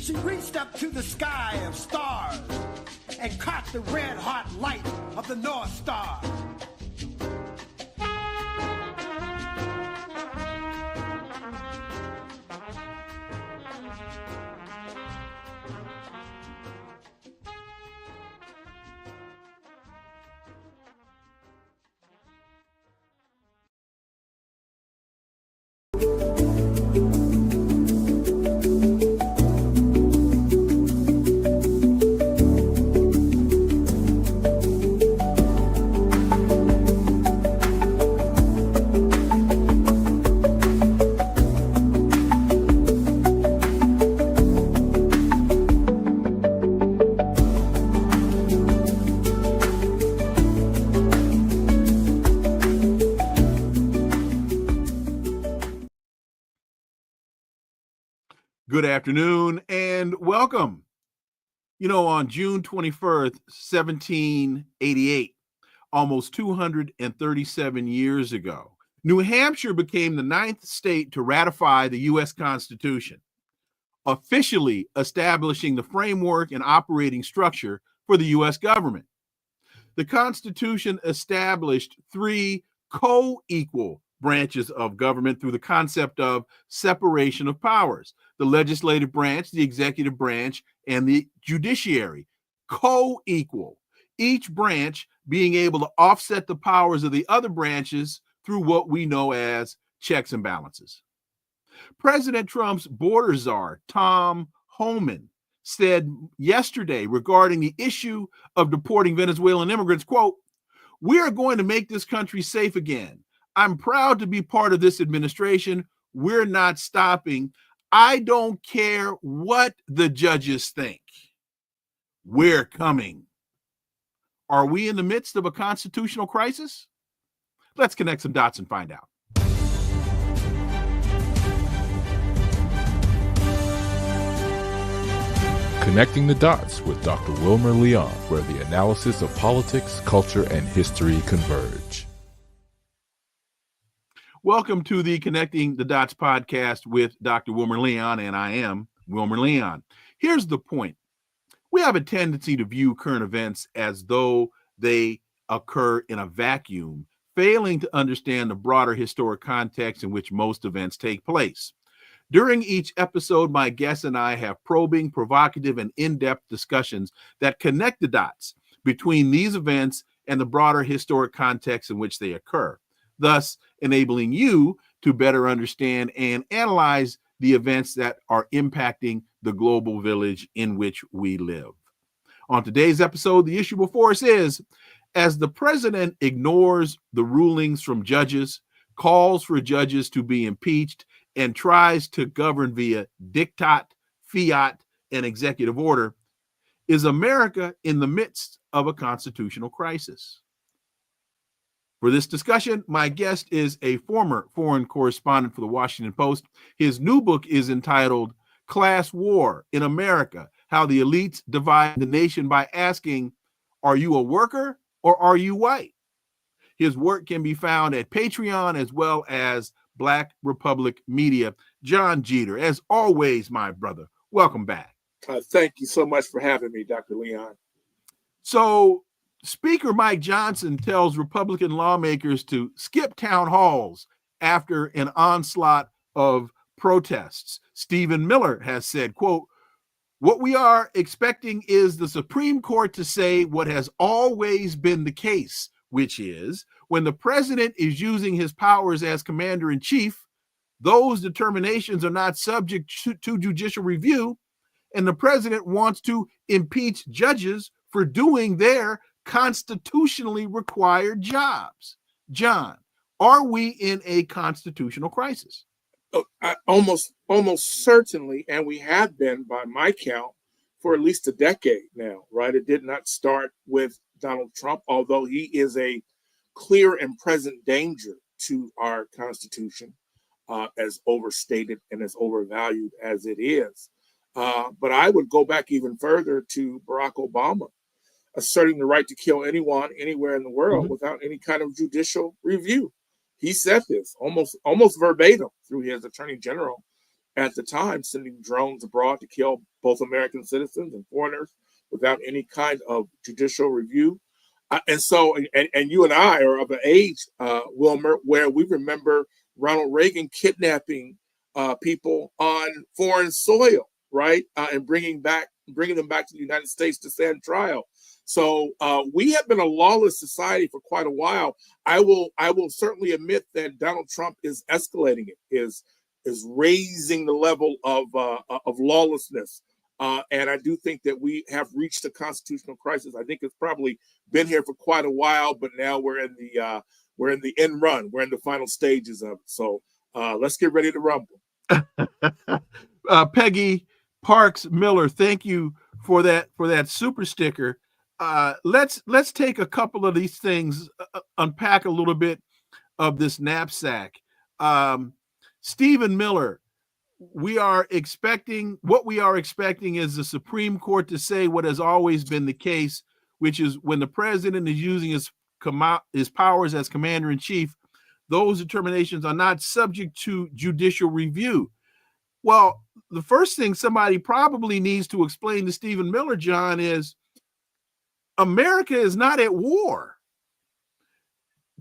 She reached up to the sky of stars and caught the red-hot light of the North Star. Good afternoon and welcome. You know, on June 21st, 1788, almost 237 years ago, New Hampshire became the 9th state to ratify the U.S. Constitution, officially establishing the framework and operating structure for the U.S. government. The Constitution established 3 co-equal branches of government through the concept of separation of powers: the legislative branch, the executive branch, and the judiciary. Co-equal, each branch being able to offset the powers of the other branches through what we know as checks and balances. President Trump's border czar, Tom Homan, said yesterday regarding the issue of deporting Venezuelan immigrants, quote, "We are going to make this country safe again. I'm proud to be part of this administration. We're not stopping. I don't care what the judges think. We're coming." Are we in the midst of a constitutional crisis? Let's connect some dots and find out. Connecting the Dots with Dr. Wilmer Leon, where the analysis of politics, culture, and history converge. Welcome to the Connecting the Dots podcast with Dr. Wilmer Leon, and I am Wilmer Leon. Here's the point. We have a tendency to view current events as though they occur in a vacuum, failing to understand the broader historic context in which most events take place. During each episode, my guests and I have probing, provocative, and in-depth discussions that connect the dots between these events and the broader historic context in which they occur, thus enabling you to better understand and analyze the events that are impacting the global village in which we live. On today's episode, the issue before us is, as the president ignores the rulings from judges, calls for judges to be impeached, and tries to govern via diktat, fiat, and executive order, is America in the midst of a constitutional crisis? For this discussion, my guest is a former foreign correspondent for the Washington Post. His new book is entitled Class War in America: How the Elites Divide the Nation by Asking, Are you a worker or are you white? His work can be found at Patreon as well as Black Republic Media. Jon Jeter, as always, my brother, welcome back. Thank you so much for having me, Dr. Leon. So, Speaker Mike Johnson tells Republican lawmakers to skip town halls after an onslaught of protests. Stephen Miller has said, quote, "What we are expecting is the Supreme Court to say what has always been the case, which is when the president is using his powers as commander-in-chief, those determinations are not subject to judicial review, and the president wants to impeach judges for doing their constitutionally required jobs." John, are we in a constitutional crisis? Almost certainly, and we have been, by my count, for at least a decade now, right? It did not start with Donald Trump, although he is a clear and present danger to our Constitution, as overstated and as overvalued as it is. But I would go back even further to Barack Obama asserting the right to kill anyone, anywhere in the world without any kind of judicial review. He said this almost verbatim through his attorney general at the time, sending drones abroad to kill both American citizens and foreigners without any kind of judicial review. And so, and you and I are of an age, Wilmer, where we remember Ronald Reagan kidnapping people on foreign soil, right, and bringing them back to the United States to stand trial. So we have been a lawless society for quite a while. I will certainly admit that Donald Trump is escalating it, is raising the level of lawlessness. And I do think that we have reached a constitutional crisis. I think it's probably been here for quite a while, but now we're in the end run. We're in the final stages of it. So let's get ready to rumble. Peggy Parks Miller, thank you for that super sticker. Let's take a couple of these things, unpack a little bit of this knapsack. Stephen Miller, we are expecting is the Supreme Court to say what has always been the case, which is when the president is using his powers as commander in chief, those determinations are not subject to judicial review. Well, the first thing somebody probably needs to explain to Stephen Miller, John, is America is not at war.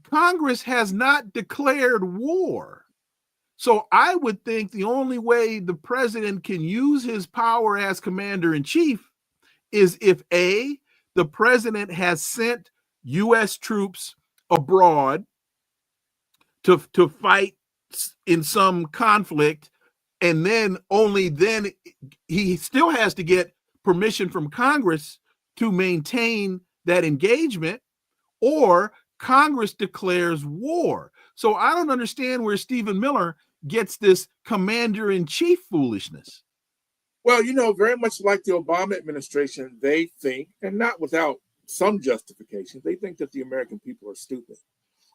Congress has not declared war. So I would think the only way the president can use his power as commander in chief is if A, the president has sent U.S. troops abroad to fight in some conflict, and then only then he still has to get permission from Congress to maintain that engagement, or Congress declares war. So I don't understand where Stephen Miller gets this commander-in-chief foolishness. Well, very much like the Obama administration, they think, and not without some justification, they think that the American people are stupid.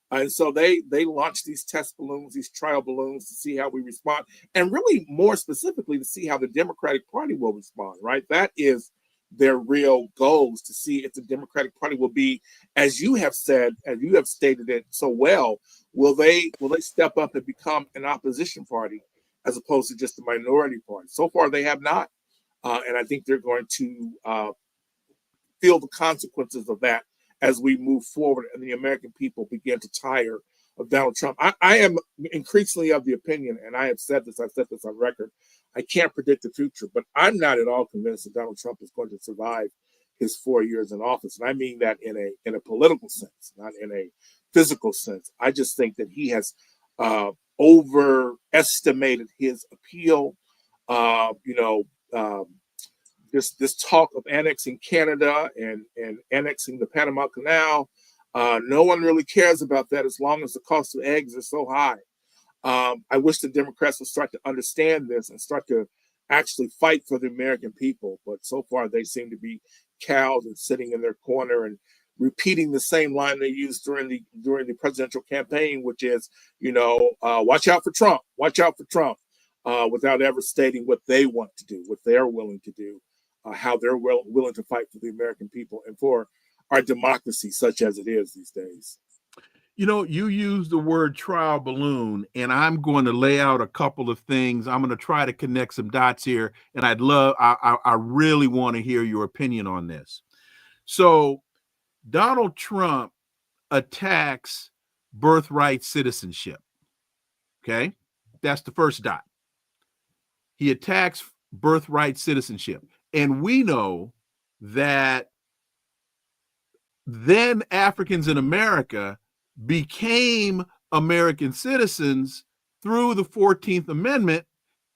And so they launch these test balloons, these trial balloons, to see how we respond, and really more specifically to see how the Democratic Party will respond, right? That is their real goals, to see if the Democratic Party will be, as you have said, as you have stated it so well, will they step up and become an opposition party as opposed to just a minority party? So far, they have not. And I think they're going to feel the consequences of that as we move forward and the American people begin to tire of Donald Trump. I am increasingly of the opinion, and I've said this on record, I can't predict the future, but I'm not at all convinced that Donald Trump is going to survive his 4 years in office. And I mean that in a political sense, not in a physical sense. I just think that he has overestimated his appeal. This talk of annexing Canada and annexing the Panama Canal, no one really cares about that as long as the cost of eggs are so high. I wish the Democrats would start to understand this and start to actually fight for the American people. But so far, they seem to be cowed and sitting in their corner and repeating the same line they used during the presidential campaign, which is, watch out for Trump, without ever stating what they want to do, what they're willing to do, how they're willing to fight for the American people and for our democracy, such as it is these days. You use the word trial balloon, and I'm going to lay out a couple of things. I'm going to try to connect some dots here, and I really want to hear your opinion on this. So Donald Trump attacks birthright citizenship. Okay, that's the first dot. He attacks birthright citizenship. And we know that then Africans in America became American citizens through the 14th Amendment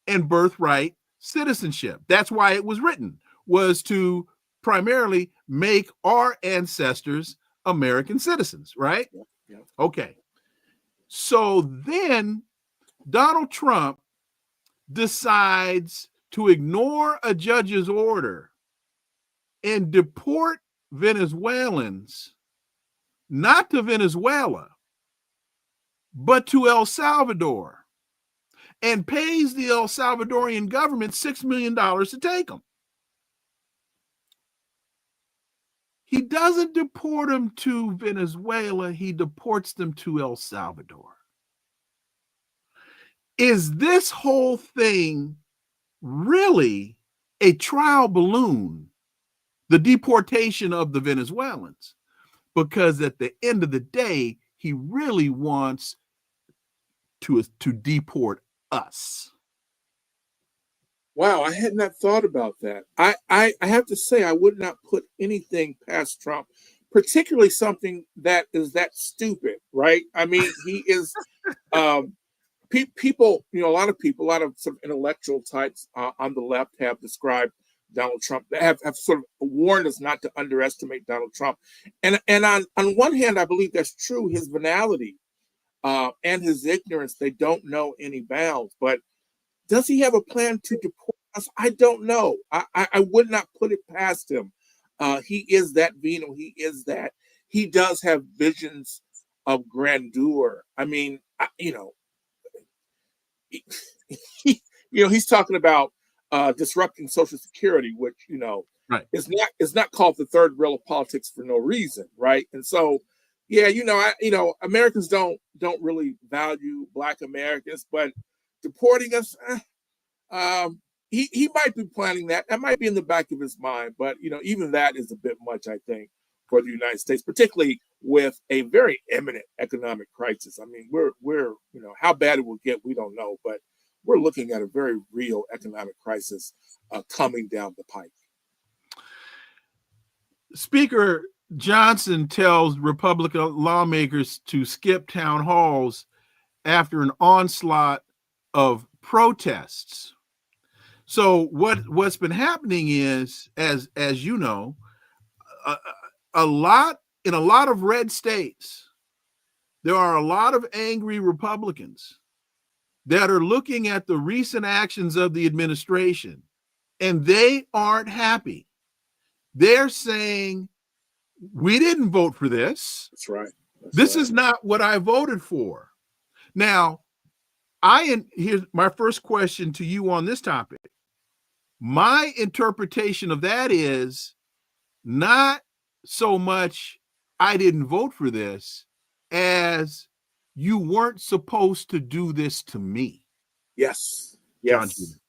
and birthright citizenship. That's why it was written, was to primarily make our ancestors American citizens, right? Yeah. Okay. So then Donald Trump decides to ignore a judge's order and deport Venezuelans, not to Venezuela, but to El Salvador, and pays the El Salvadorian government $6 million to take them. He doesn't deport them to Venezuela, he deports them to El Salvador. is this whole thing really a trial balloon, the deportation of the Venezuelans? Because at the end of the day, he really wants to deport us. Wow, I had not thought about that. I have to say, I would not put anything past Trump, particularly something that is that stupid, right? I mean, he is, people, a lot of people, a lot of sort of intellectual types on the left have described Donald Trump, have sort of warned us not to underestimate Donald Trump. And on one hand, I believe that's true. His venality and his ignorance, they don't know any bounds. But does he have a plan to deport us? I don't know. I would not put it past him. He is that venal. He is that. He does have visions of grandeur. I mean, he's talking about disrupting Social Security, which right, is not called the third rail of politics for no reason, right? And so, yeah, Americans don't really value Black Americans, but deporting us, he might be planning that. That might be in the back of his mind, but even that is a bit much, I think, for the United States, particularly with a very imminent economic crisis. I mean, we're how bad it will get, we don't know, but we're looking at a very real economic crisis coming down the pike. Speaker Johnson tells Republican lawmakers to skip town halls after an onslaught of protests. So what's been happening is, as you know, in a lot of red states, there are a lot of angry Republicans that are looking at the recent actions of the administration, and they aren't happy. They're saying, we didn't vote for this. That's right. This is not what I voted for. Now, here's my first question to you on this topic. My interpretation of that is not so much I didn't vote for this as you weren't supposed to do this to me. Yes. Jon Jeter.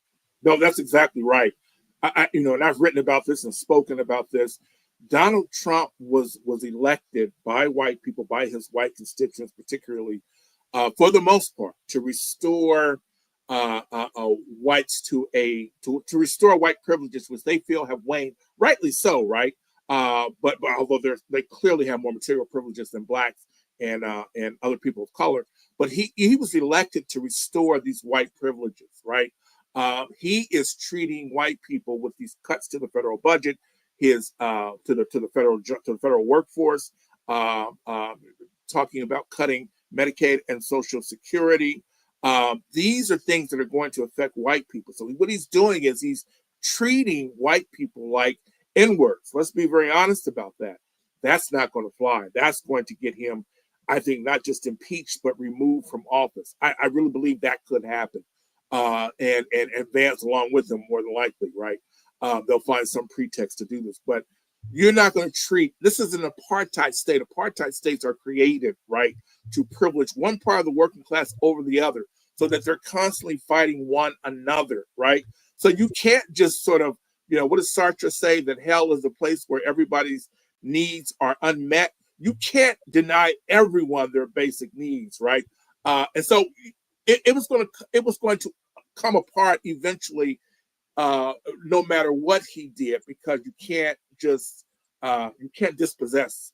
No, that's exactly right. And I've written about this and spoken about this. Donald Trump was elected by white people, by his white constituents, particularly, for the most part, to restore whites to restore white privileges, which they feel have waned, rightly so, right? But although they clearly have more material privileges than Blacks and other people of color, but he was elected to restore these white privileges, right? He is treating white people with these cuts to the federal budget, to the federal workforce, talking about cutting Medicaid and Social Security. These are things that are going to affect white people. So what he's doing is he's treating white people like N-words. Let's be very honest about that. That's not going to fly. That's going to get him, I think, not just impeached, but removed from office. I really believe that could happen, and advance along with him more than likely, right? They'll find some pretext to do this, but you're not going to treat, this is an apartheid state. Apartheid states are created, right, to privilege one part of the working class over the other so that they're constantly fighting one another, right? So you can't just sort of, what does Sartre say, that hell is a place where everybody's needs are unmet? You can't deny everyone their basic needs, right? And so it was going to come apart eventually, no matter what he did, because you can't dispossess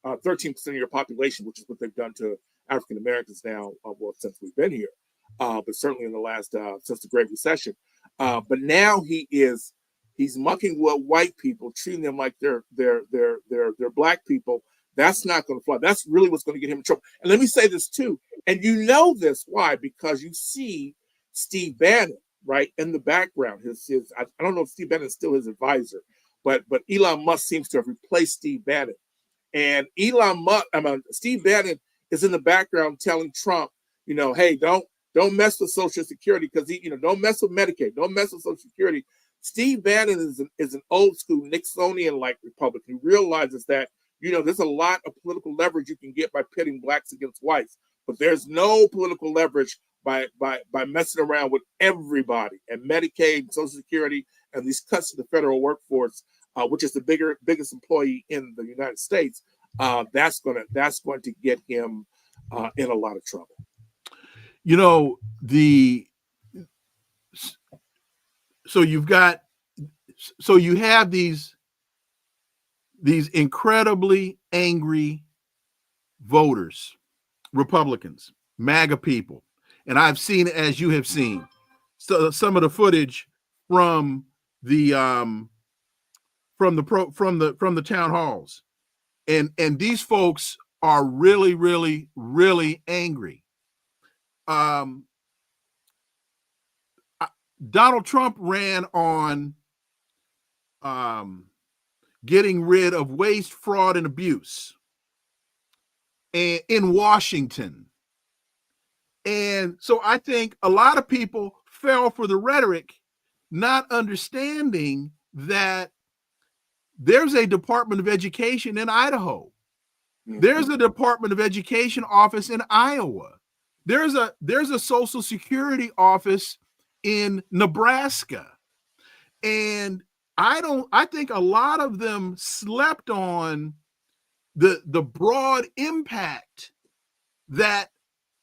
13% of your population, which is what they've done to African Americans now, well, since we've been here, but certainly in the last since the Great Recession. But now he's mucking with white people, treating them like they're Black people. That's not going to fly. That's really what's going to get him in trouble. And let me say this too, and you know this why? Because you see Steve Bannon, right, in the background. I don't know if Steve Bannon is still his advisor, but Elon Musk seems to have replaced Steve Bannon. And Steve Bannon is in the background telling Trump, hey, don't mess with Social Security, because don't mess with Medicaid, don't mess with Social Security. Steve Bannon is an old school Nixonian-like Republican who realizes that there's a lot of political leverage you can get by pitting Blacks against whites, but there's no political leverage by messing around with everybody and Medicaid, Social Security, and these cuts to the federal workforce, which is the biggest employee in the United States. That's going to get him in a lot of trouble. You know, so you have these incredibly angry voters, Republicans, MAGA people, and I've seen, as you have seen, some of the footage from the town halls, and these folks are really, really, really angry. Donald Trump ran on getting rid of waste, fraud, and abuse in Washington. And so I think a lot of people fell for the rhetoric, not understanding that there's a Department of Education in Idaho. Mm-hmm. There's a Department of Education office in Iowa. There's a Social Security office in Nebraska. And I think a lot of them slept on the broad impact that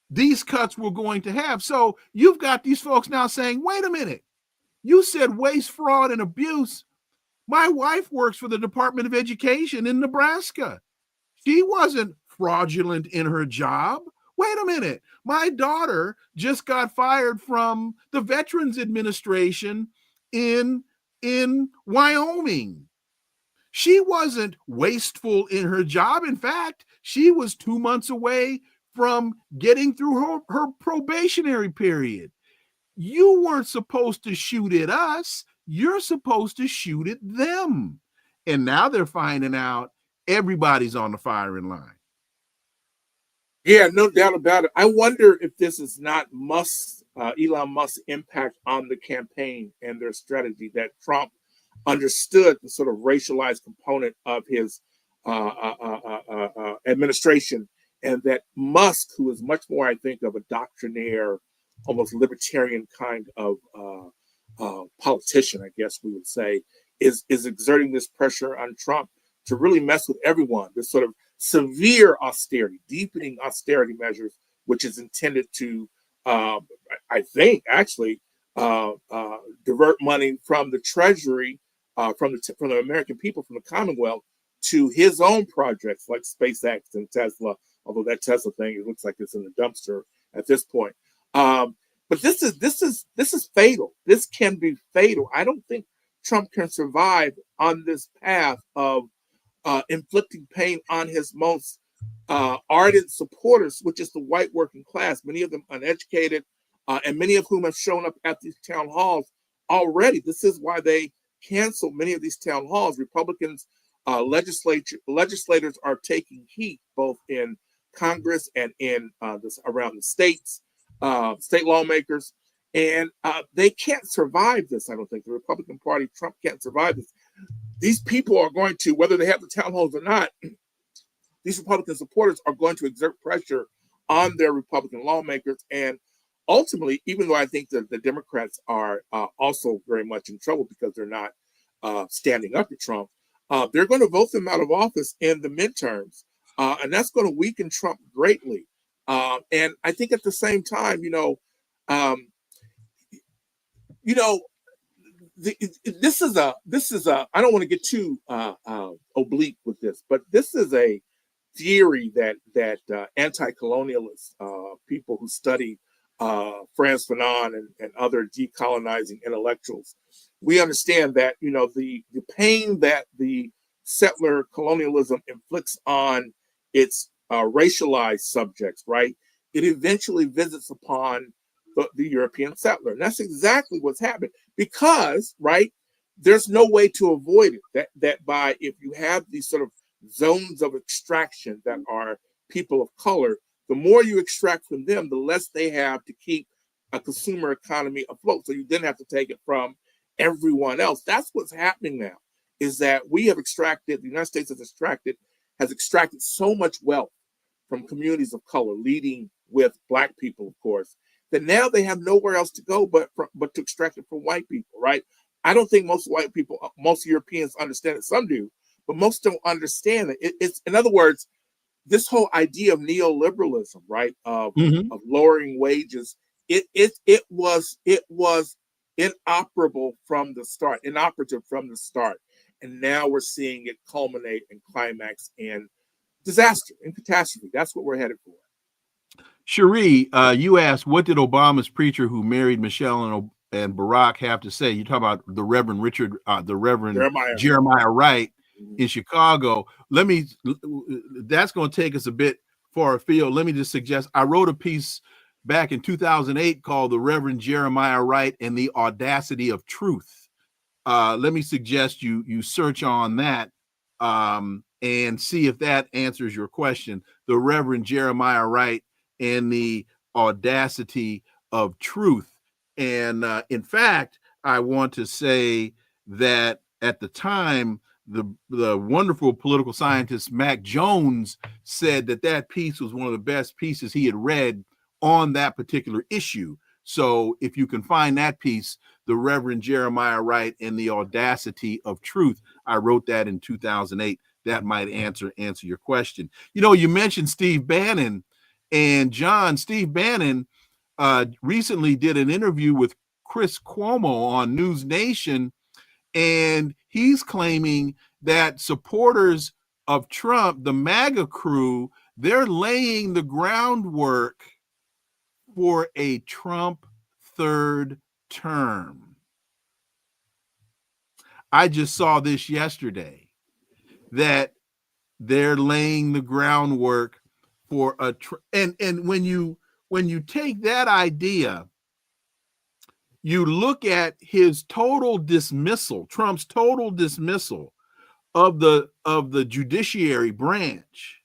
these cuts were going to have. So you've got these folks now saying, wait a minute, you said waste, fraud, and abuse. My wife works for the Department of Education in Nebraska. She wasn't fraudulent in her job. Wait a minute, my daughter just got fired from the Veterans Administration in Wyoming. She wasn't wasteful in her job. In fact, she was 2 months away from getting through her probationary period. You weren't supposed to shoot at us. You're supposed to shoot at them. And now they're finding out everybody's on the firing line. Yeah, no doubt about it. I wonder if this is not Elon Musk's impact on the campaign and their strategy, that Trump understood the sort of racialized component of his administration, and that Musk, who is much more, I think, of a doctrinaire, almost libertarian kind of politician, I guess we would say, is exerting this pressure on Trump to really mess with everyone. This sort of severe austerity, deepening austerity measures, which is intended to, I think, actually divert money from the Treasury, from the American people, from the Commonwealth, to his own projects like SpaceX and Tesla. Although that Tesla thing, it looks like it's in the dumpster at this point. But this is fatal. This can be fatal. I don't think Trump can survive on this path of inflicting pain on his most ardent supporters, which is the white working class, many of them uneducated, and many of whom have shown up at these town halls already. This is why they canceled many of these town halls. Republicans, legislators are taking heat, both in Congress and in around the states, state lawmakers, and they can't survive this. I don't think the Republican Party, Trump can't survive this. These people are going to, whether they have the town halls or not, these Republican supporters are going to exert pressure on their Republican lawmakers. And ultimately, even though I think that the Democrats are also very much in trouble because they're not standing up to Trump, they're going to vote them out of office in the midterms. And that's going to weaken Trump greatly. And I think at the same time, this is a I don't want to get too oblique with this, but this is a theory that anti-colonialists, people who study Frantz Fanon and other decolonizing intellectuals, we understand that the pain that the settler colonialism inflicts on its racialized subjects, right? It eventually visits upon the European settler. And that's exactly what's happened because, right, there's no way to avoid it. That by, if you have these sort of zones of extraction that are people of color, the more you extract from them, the less they have to keep a consumer economy afloat. So you then have to take it from everyone else. That's what's happening now, is that we have extracted, the United States has extracted so much wealth from communities of color, leading with Black people, of course, that now they have nowhere else to go but to extract it from white people, right? I don't think most white people, most Europeans understand it. Some do, but most don't understand it. It's, in other words, this whole idea of neoliberalism, right, of lowering wages, it was inoperative from the start, and now we're seeing it culminate and climax in disaster and catastrophe. That's what we're headed for. Cherie, you asked, what did Obama's preacher who married Michelle and Barack have to say? You talk about the Reverend Jeremiah Wright in Chicago. That's going to take us a bit far afield. Let me just suggest, I wrote a piece back in 2008 called The Reverend Jeremiah Wright and the Audacity of Truth. Let me suggest you search on that and see if that answers your question. The Reverend Jeremiah Wright and the Audacity of Truth. And in fact, I want to say that at the time, the wonderful political scientist Mac Jones said that piece was one of the best pieces he had read on that particular issue. So if you can find that piece, The Reverend Jeremiah Wright and the Audacity of Truth, I wrote that in 2008. That might answer your question. You know, you mentioned Steve Bannon, and John, Steve Bannon recently did an interview with Chris Cuomo on News Nation, and he's claiming that supporters of Trump, the MAGA crew, they're laying the groundwork for a Trump third term. I just saw this yesterday, that they're laying the groundwork for and when you take that idea, you look at his total dismissal, Trump's total dismissal of the judiciary branch,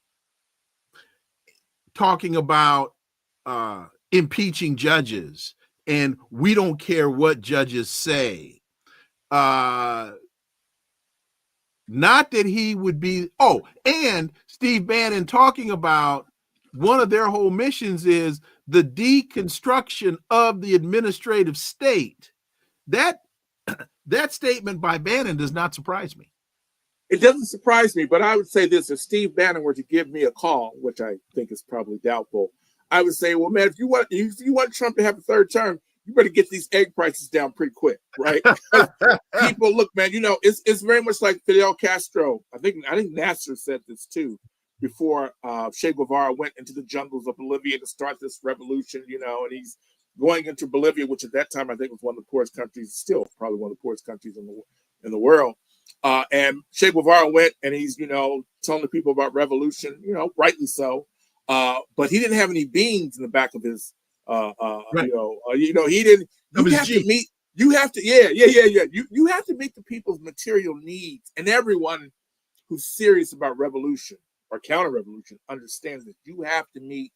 talking about impeaching judges, and we don't care what judges say. Not that he would be, and Steve Bannon talking about one of their whole missions is the deconstruction of the administrative state. That statement by Bannon does not surprise me. It doesn't surprise me, but I would say this: if Steve Bannon were to give me a call, which I think is probably doubtful, I would say, well, man, if you want Trump to have a third term, you better get these egg prices down pretty quick, right? People, look, man, you know, it's very much like Fidel Castro. I think Nasser said this too, before Che Guevara went into the jungles of Bolivia to start this revolution, you know, and he's going into Bolivia, which at that time I think was one of the poorest countries, still probably one of the poorest countries in the world. And Che Guevara went and he's, you know, telling the people about revolution, you know, rightly so. But he didn't have any beans in the back of his, right. He didn't. You have to meet. You have to, You have to meet the people's material needs, and everyone who's serious about revolution or counter-revolution understands that you have to meet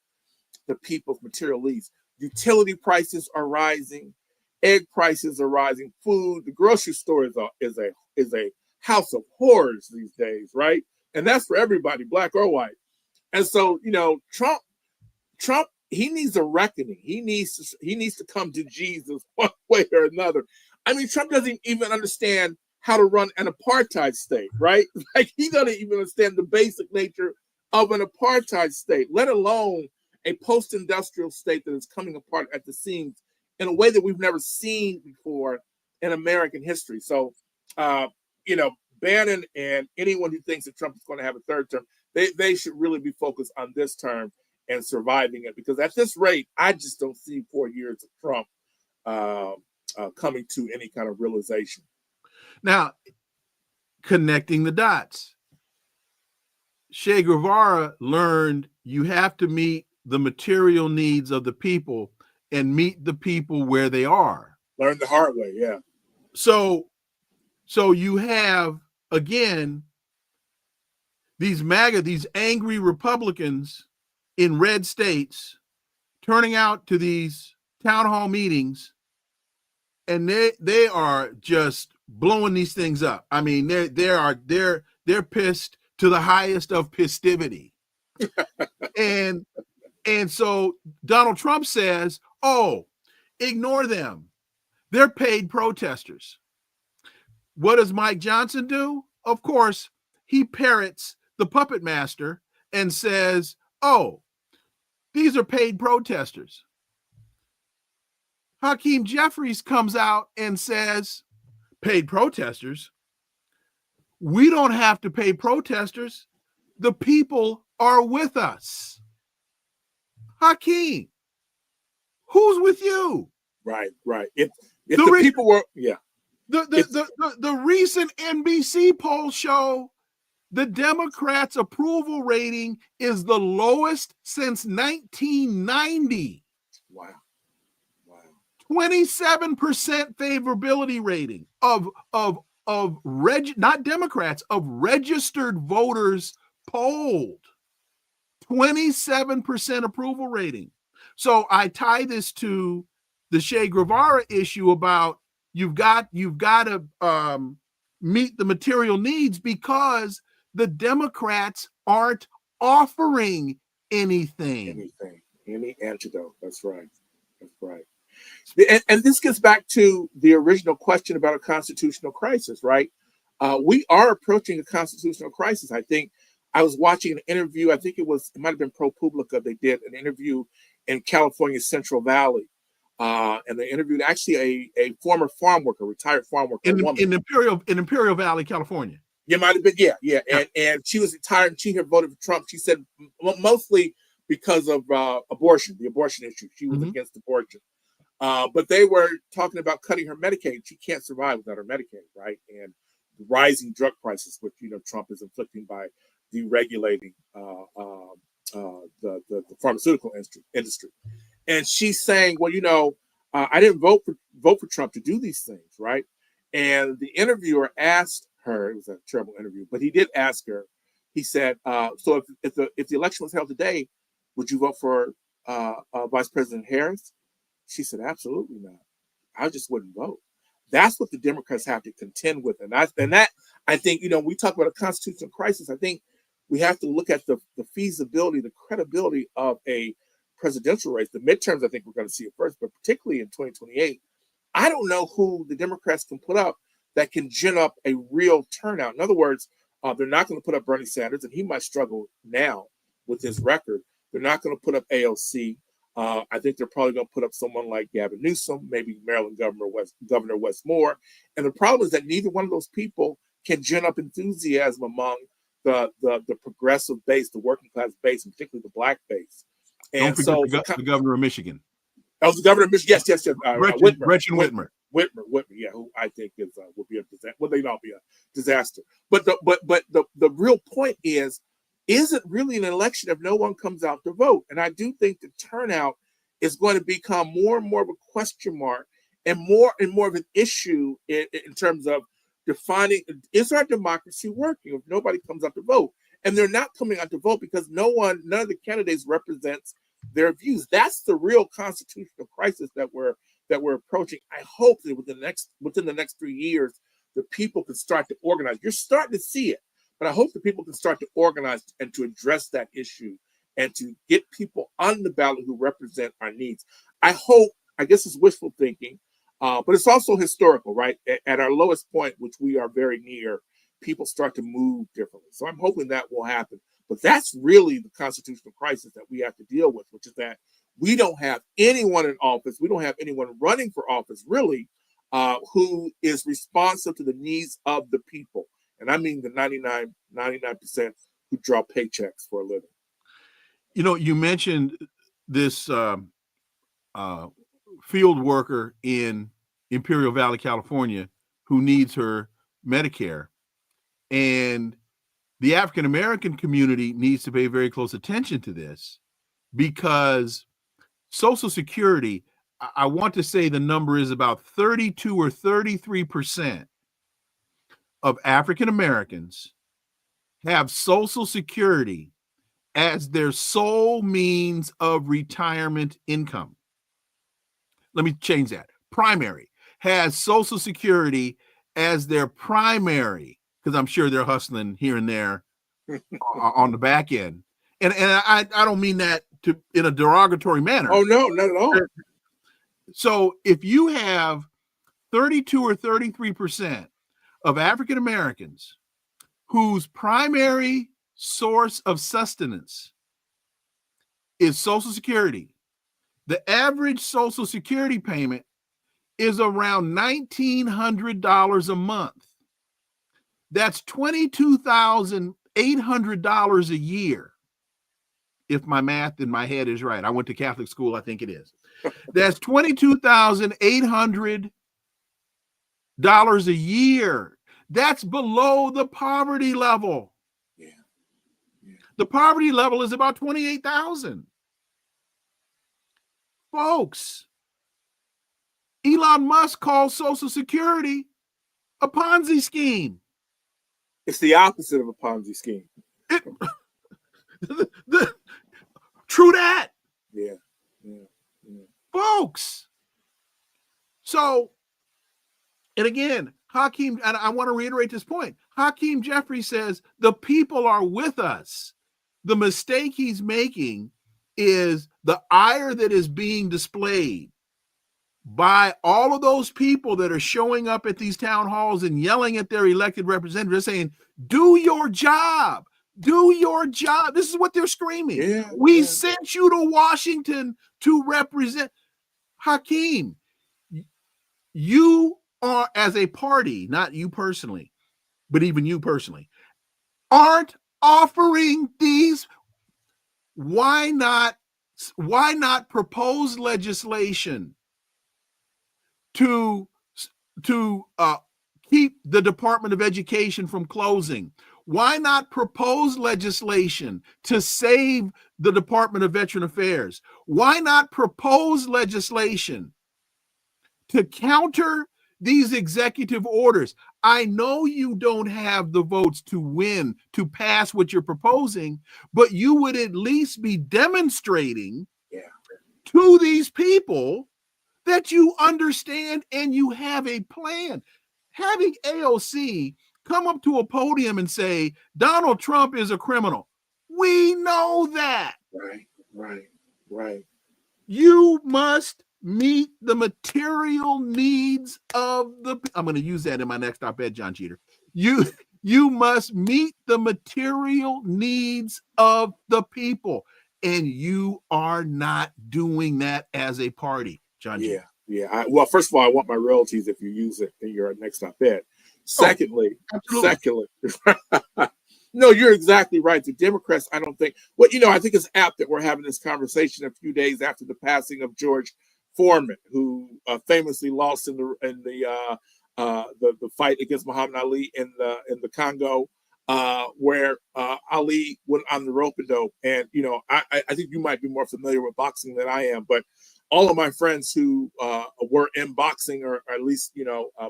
the people's material needs. Utility prices are rising, egg prices are rising, food. The grocery store is a house of horrors these days, right? And that's for everybody, black or white. And so, you know, Trump, he needs a reckoning. He needs to come to Jesus one way or another. I mean, Trump doesn't even understand how to run an apartheid state, right? Like, he doesn't even understand the basic nature of an apartheid state, let alone a post-industrial state that is coming apart at the seams in a way that we've never seen before in American history. So, Bannon and anyone who thinks that Trump is going to have a third term, they should really be focused on this term and surviving it, because at this rate, I just don't see 4 years of Trump coming to any kind of realization. Now, connecting the dots, Che Guevara learned you have to meet the material needs of the people and meet the people where they are. Learn the hard way, yeah. So you have, again, these angry Republicans in red states turning out to these town hall meetings, and they are just blowing these things up. I mean, they're pissed to the highest of pistivity. and so Donald Trump says, Oh, ignore them. They're paid protesters. What does Mike Johnson do? Of course, he parrots the puppet master and says, oh, these are paid protesters. Hakeem Jeffries comes out and says, paid protesters? We don't have to pay protesters. The people are with us. Hakeem, who's with you? Right. If the people were, yeah. The recent NBC polls show the Democrats' approval rating is the lowest since 1990. Wow. 27% favorability rating of not Democrats, of registered voters polled. 27% approval rating. So I tie this to the Che Guevara issue about you've got to meet the material needs because the Democrats aren't offering anything. Any antidote. That's right. And this gets back to the original question about a constitutional crisis, right? We are approaching a constitutional crisis. I think I was watching an interview. I think it might have been ProPublica. They did an interview in California's Central Valley. And they interviewed actually a former farm worker, retired farm worker. In Imperial Valley, California. It might have been, yeah. And she was retired and she had voted for Trump. She said mostly because of the abortion issue. She was against abortion. But they were talking about cutting her Medicaid. She can't survive without her Medicaid, right? And the rising drug prices, which Trump is inflicting by deregulating the pharmaceutical industry. And she's saying, well, I didn't vote for Trump to do these things, right? And the interviewer asked her, it was a terrible interview, but he did ask her. He said, so if the election was held today, would you vote for Vice President Harris? She said, absolutely not. I just wouldn't vote. That's what the Democrats have to contend with. And that I think, we talk about a constitutional crisis. I think we have to look at the feasibility, the credibility of a presidential race. The midterms, I think we're going to see it first, but particularly in 2028, I don't know who the Democrats can put up that can gin up a real turnout. In other words, they're not going to put up Bernie Sanders, and he might struggle now with his record. They're not going to put up AOC. I think they're probably going to put up someone like Gavin Newsom, maybe Maryland Governor Wes Moore. And the problem is that neither one of those people can gin up enthusiasm among the progressive base, the working class base, and particularly the black base. And don't forget the governor of Michigan. That was the governor of Michigan. Yes. Gretchen Whitmer. Whitmer, yeah, who I think would be a disaster. Well, they'd all be a disaster. But the real point is it really an election if no one comes out to vote? And I do think the turnout is going to become more and more of a question mark and more of an issue in terms of defining, is our democracy working if nobody comes out to vote? And they're not coming out to vote because none of the candidates represents their views. That's the real constitutional crisis that we're approaching. I hope that within the next 3 years, the people can start to organize. You're starting to see it, but I hope the people can start to organize and to address that issue and to get people on the ballot who represent our needs. I guess it's wishful thinking, but it's also historical, right? At our lowest point, which we are very near, people start to move differently. So I'm hoping that will happen. But that's really the constitutional crisis that we have to deal with, which is that we don't have anyone in office. We don't have anyone running for office, really, who is responsive to the needs of the people. And I mean the 99% who draw paychecks for a living. You mentioned this field worker in Imperial Valley, California, who needs her Medicare. And the African-American community needs to pay very close attention to this because Social Security, I want to say the number is about 32 or 33% of African-Americans have Social Security as their sole means of retirement income. Let me change that. Primary has Social Security as their primary, because I'm sure they're hustling here and there on the back end. And I don't mean that in a derogatory manner. Oh, no, not at all. So if you have 32 or 33% of African Americans whose primary source of sustenance is Social Security, the average Social Security payment is around $1,900 a month. That's $22,800 a year. If my math in my head is right. I went to Catholic school, I think it is. That's $22,800 a year. That's below the poverty level. Yeah. The poverty level is about 28,000. Folks, Elon Musk calls Social Security a Ponzi scheme. It's the opposite of a Ponzi scheme. True that. Yeah. Folks. So, and again, Hakeem, and I want to reiterate this point, Hakeem Jeffrey says the people are with us. The mistake he's making is the ire that is being displayed by all of those people that are showing up at these town halls and yelling at their elected representatives saying, do your job. Do your job. This is what they're screaming. Yeah, we sent you to Washington to represent. Hakeem, you are, as a party, not you personally, but even you personally, aren't offering these. Why not propose legislation to keep the Department of Education from closing? Why not propose legislation to save the Department of Veteran Affairs? Why not propose legislation to counter these executive orders? I know you don't have the votes to win, to pass what you're proposing, but you would at least be demonstrating to these people that you understand and you have a plan. Having AOC come up to a podium and say, Donald Trump is a criminal. We know that. Right. You must meet the material needs of the, I'm going to use that in my next op-ed, Jon Jeter. You must meet the material needs of the people. And you are not doing that as a party, Jon Jeter. Yeah. Well, first of all, I want my royalties if you use it in your next op-ed. Secondly, no, you're exactly right. The Democrats, I don't think, I think it's apt that we're having this conversation a few days after the passing of George Foreman, who famously lost in the fight against Muhammad Ali in the Congo, where Ali went on the rope-a-dope. And I think you might be more familiar with boxing than I am, but all of my friends who were in boxing, or at least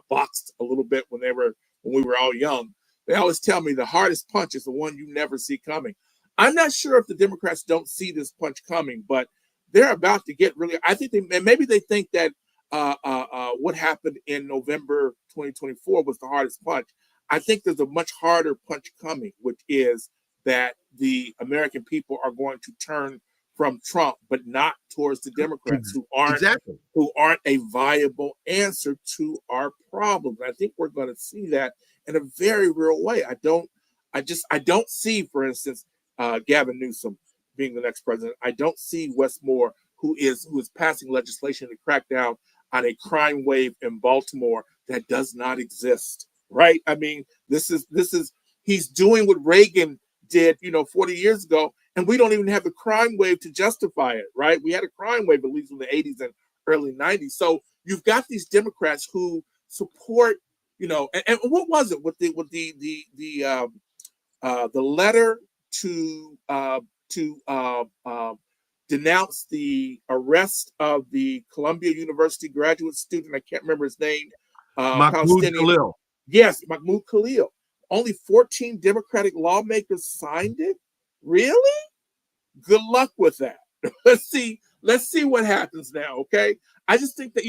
boxed a little bit when we were all young, they always tell me the hardest punch is the one you never see coming. I'm not sure if the Democrats don't see this punch coming, but they're about to get really. I think maybe they think that what happened in November 2024 was the hardest punch. I think there's a much harder punch coming, which is that the American people are going to turn from Trump, but not towards the Democrats, who aren't a viable answer to our problems. I think we're going to see that in a very real way. I don't see, for instance, Gavin Newsom being the next president. I don't see Wes Moore, who is passing legislation to crack down on a crime wave in Baltimore that does not exist. Right? I mean, he's doing what Reagan did, 40 years ago, and we don't even have the crime wave to justify it, right? We had a crime wave at least in the 80s and early 90s. So you've got these Democrats who support, and what was it with the letter to denounce the arrest of the Columbia University graduate student? I can't remember his name. Mahmoud Khalil. Yes, Mahmoud Khalil. Only 14 Democratic lawmakers signed it. Really? Good luck with that. Let's see what happens now. Okay. I just think that,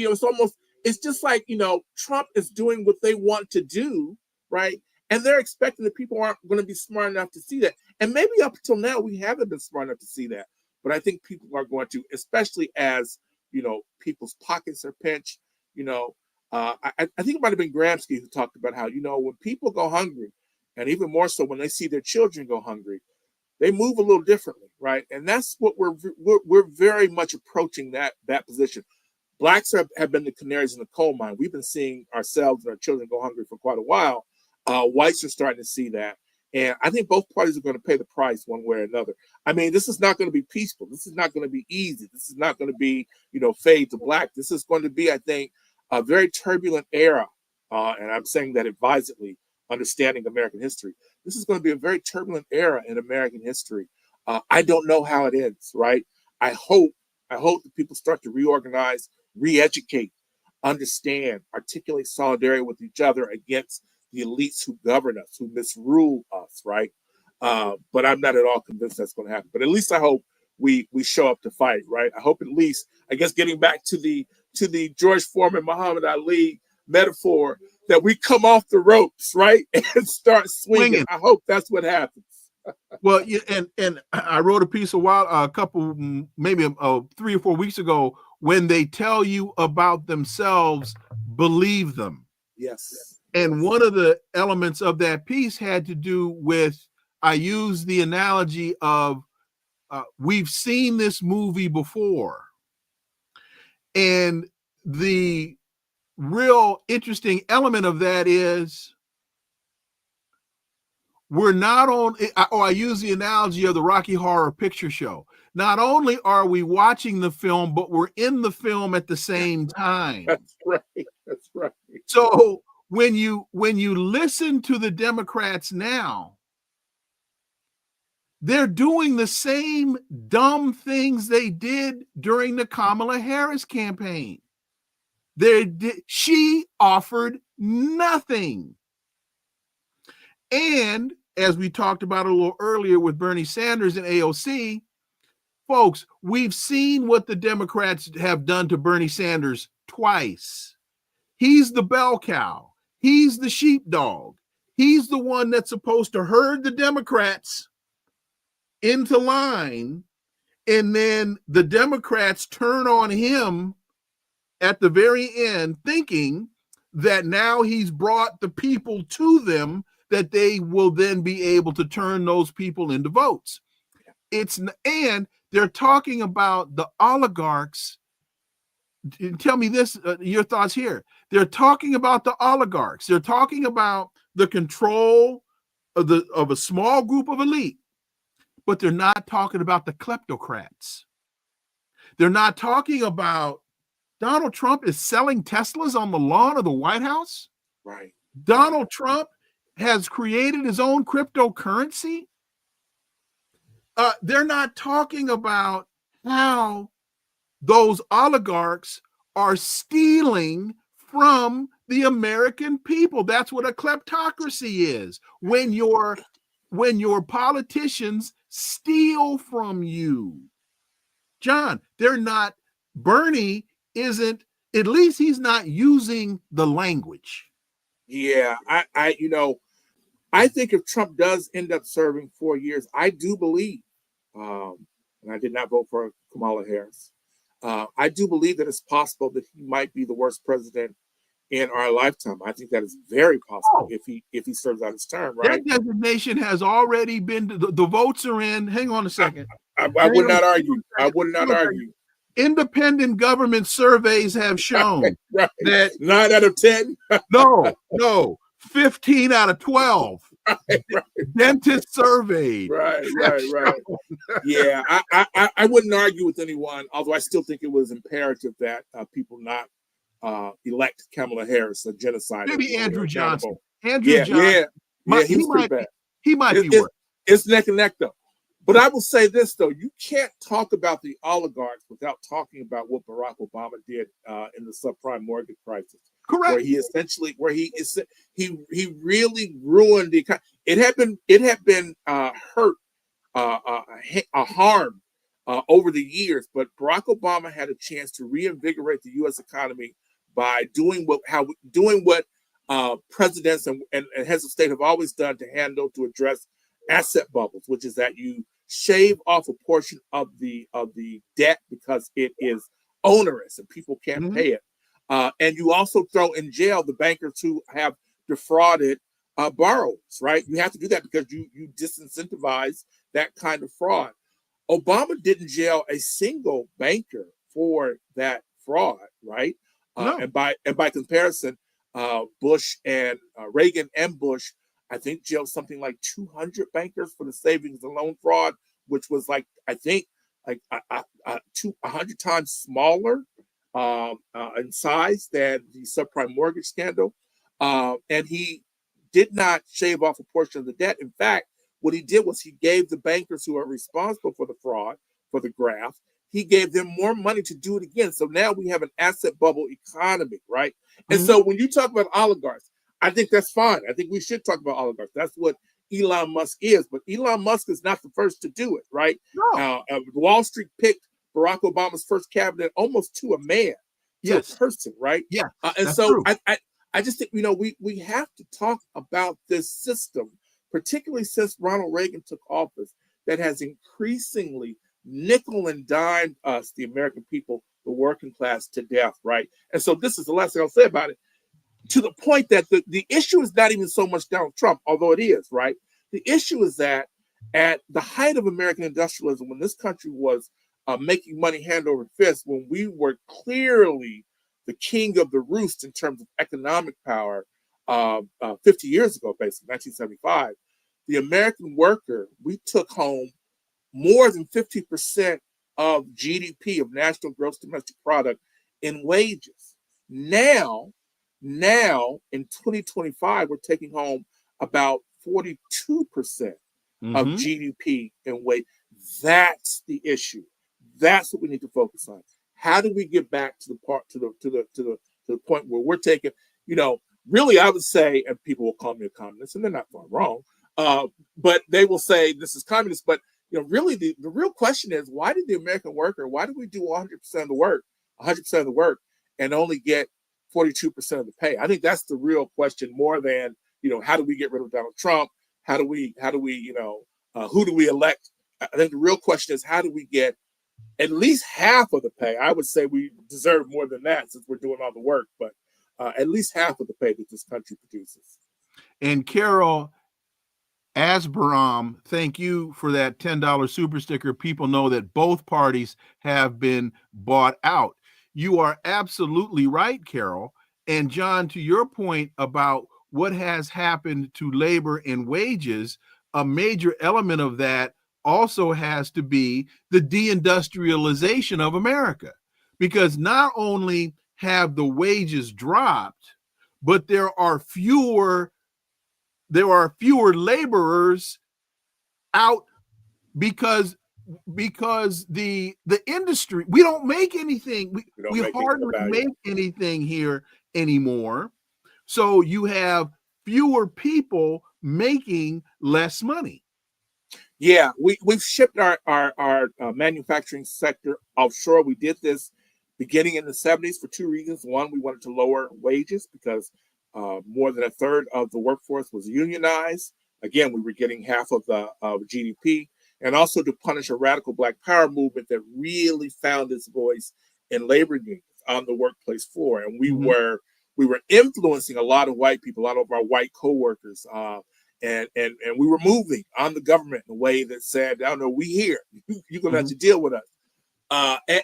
it's just like, Trump is doing what they want to do. Right. And they're expecting that people aren't going to be smart enough to see that. And maybe up until now, we haven't been smart enough to see that. But I think people are going to, especially as people's pockets are pinched. I think it might have been Gramsci who talked about how, when people go hungry, and even more so when they see their children go hungry, they move a little differently, right? And that's what we're very much approaching that position. Blacks have been the canaries in the coal mine. We've been seeing ourselves and our children go hungry for quite a while. Whites are starting to see that. And I think both parties are going to pay the price one way or another. I mean, this is not going to be peaceful. This is not going to be easy. This is not going to be, fade to black. This is going to be, I think, a very turbulent era. And I'm saying that advisedly, understanding American history. This is going to be a very turbulent era in American history. I don't know how it ends, right? I hope that people start to reorganize, re-educate, understand, articulate solidarity with each other against the elites who govern us, who misrule us, right? But I'm not at all convinced that's going to happen. But at least I hope we show up to fight, right? I hope at least, I guess, getting back to the George Foreman, Muhammad Ali metaphor, that we come off the ropes, right, and start swinging. I hope that's what happens. Well, and I wrote a piece a couple, maybe 3 or 4 weeks ago. When they tell you about themselves, believe them. Yes. And one of the elements of that piece had to do with, I used the analogy of we've seen this movie before. And the real interesting element of that is we're not on, I use the analogy of the Rocky Horror Picture Show. Not only are we watching the film, but we're in the film at the same time. That's right. That's right. So when you listen to the Democrats now, they're doing the same dumb things they did during the Kamala Harris campaign. She offered nothing. And as we talked about a little earlier with Bernie Sanders and AOC, folks, we've seen what the Democrats have done to Bernie Sanders twice. He's the bell cow. He's the sheepdog. He's the one that's supposed to herd the Democrats into line, and then the Democrats turn on him at the very end, thinking that now he's brought the people to them, that they will then be able to turn those people into votes. And they're talking about the oligarchs. Tell me this, your thoughts here. They're talking about the oligarchs. They're talking about the control of a small group of elite, but they're not talking about the kleptocrats. They're not talking about Donald Trump is selling Teslas on the lawn of the White House. Right. Donald Trump has created his own cryptocurrency. They're not talking about how those oligarchs are stealing from the American people. That's what a kleptocracy is. When your politicians steal from you. John, Bernie isn't, at least he's not using the language. Yeah, I think if Trump does end up serving 4 years, I do believe, and I did not vote for Kamala Harris, I do believe that it's possible that he might be the worst president in our lifetime. I think that is very possible if he serves out his term, right? That designation has already been, the votes are in. Hang on a second. I would not argue. I would not argue. Independent government surveys have shown right. that 9 out of 10. no, 15 out of 12. Right. Dentists surveyed. Right. Yeah, I wouldn't argue with anyone, although I still think it was imperative that people not elect Kamala Harris a genocide. Maybe Andrew Johnson. Yeah, he was pretty bad. He might be worse. It's neck and neck, though. But I will say this, though. You can't talk about the oligarchs without talking about what Barack Obama did in the subprime mortgage crisis. Correct. Where he really ruined the economy. It had been hurt, harm over the years, but Barack Obama had a chance to reinvigorate the U.S. economy by doing what presidents and heads of state have always done to address asset bubbles, which is that you shave off a portion of the debt because it is onerous and people can't Mhm. pay it. And you also throw in jail the bankers who have defrauded borrowers, right? You have to do that because you disincentivize that kind of fraud. Obama didn't jail a single banker for that fraud, right? No. And by comparison, Bush and Reagan and Bush, I think, jailed something like 200 bankers for the savings and loan fraud, which was like, I think, like 100 times smaller in size than the subprime mortgage scandal. And he did not shave off a portion of the debt. In fact, what he did was he gave the bankers who are responsible for the fraud, for the graft, he gave them more money to do it again. So now we have an asset bubble economy, right? And Mhm. so when you talk about oligarchs, I think that's fine. I think we should talk about oligarchs. That's what Elon Musk is. But Elon Musk is not the first to do it, right? No. Wall Street picked Barack Obama's first cabinet almost to a man, to Yes. a person, right? Yeah. And That's so true. I just think, we have to talk about this system, particularly since Ronald Reagan took office, that has increasingly nickel and dime us, the American people, the working class, to death, right? And so this is the last thing I'll say about it, to the point that the issue is not even so much Donald Trump, although it is, right? The issue is that at the height of American industrialism, when this country was making money hand over fist, when we were clearly the king of the roost in terms of economic power 50 years ago, basically, 1975, the American worker, we took home more than 50% of GDP, of national gross domestic product, in wages. Now in 2025, we're taking home about 42% of Mhm. GDP in wage. That's the issue. That's what we need to focus on. How do we get back to the point where we're taking, really, I would say, and people will call me a communist, and they're not far wrong, but they will say this is communist. But really, the real question is, why did the American worker? Why do we do 100% of the work, and only get 42% of the pay? I think that's the real question, more than how do we get rid of Donald Trump? How do we who do we elect? I think the real question is, how do we get at least half of the pay? I would say we deserve more than that since we're doing all the work, but at least half of the pay that this country produces. And Carol Asbaram, thank you for that $10 super sticker. People know that both parties have been bought out. You are absolutely right, Carol. And John, to your point about what has happened to labor and wages, a major element of that also has to be the de-industrialization of America. Because not only have the wages dropped, but there are fewer laborers out because the industry, we don't make anything. We hardly make anything here anymore. So you have fewer people making less money. Yeah, we've shipped our manufacturing sector offshore. We did this beginning in the 70s for two reasons. One, we wanted to lower wages because more than a third of the workforce was unionized. Again, we were getting half of the GDP, and also to punish a radical Black Power movement that really found its voice in labor unions on the workplace floor. And we were influencing a lot of white people, a lot of our white coworkers. And we were moving on the government in a way that said, "I don't know, we here. You're going to have to deal with us."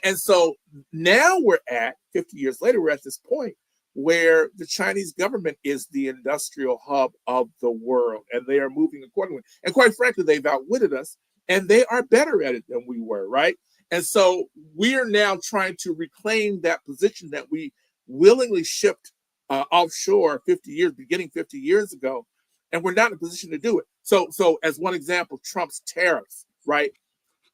And so now we're at 50 years later, we're at this point where the Chinese government is the industrial hub of the world, and they are moving accordingly. And quite frankly, they've outwitted us, and they are better at it than we were, right? And so we are now trying to reclaim that position that we willingly shipped offshore beginning 50 years ago, and we're not in a position to do it. So as one example, Trump's tariffs, right?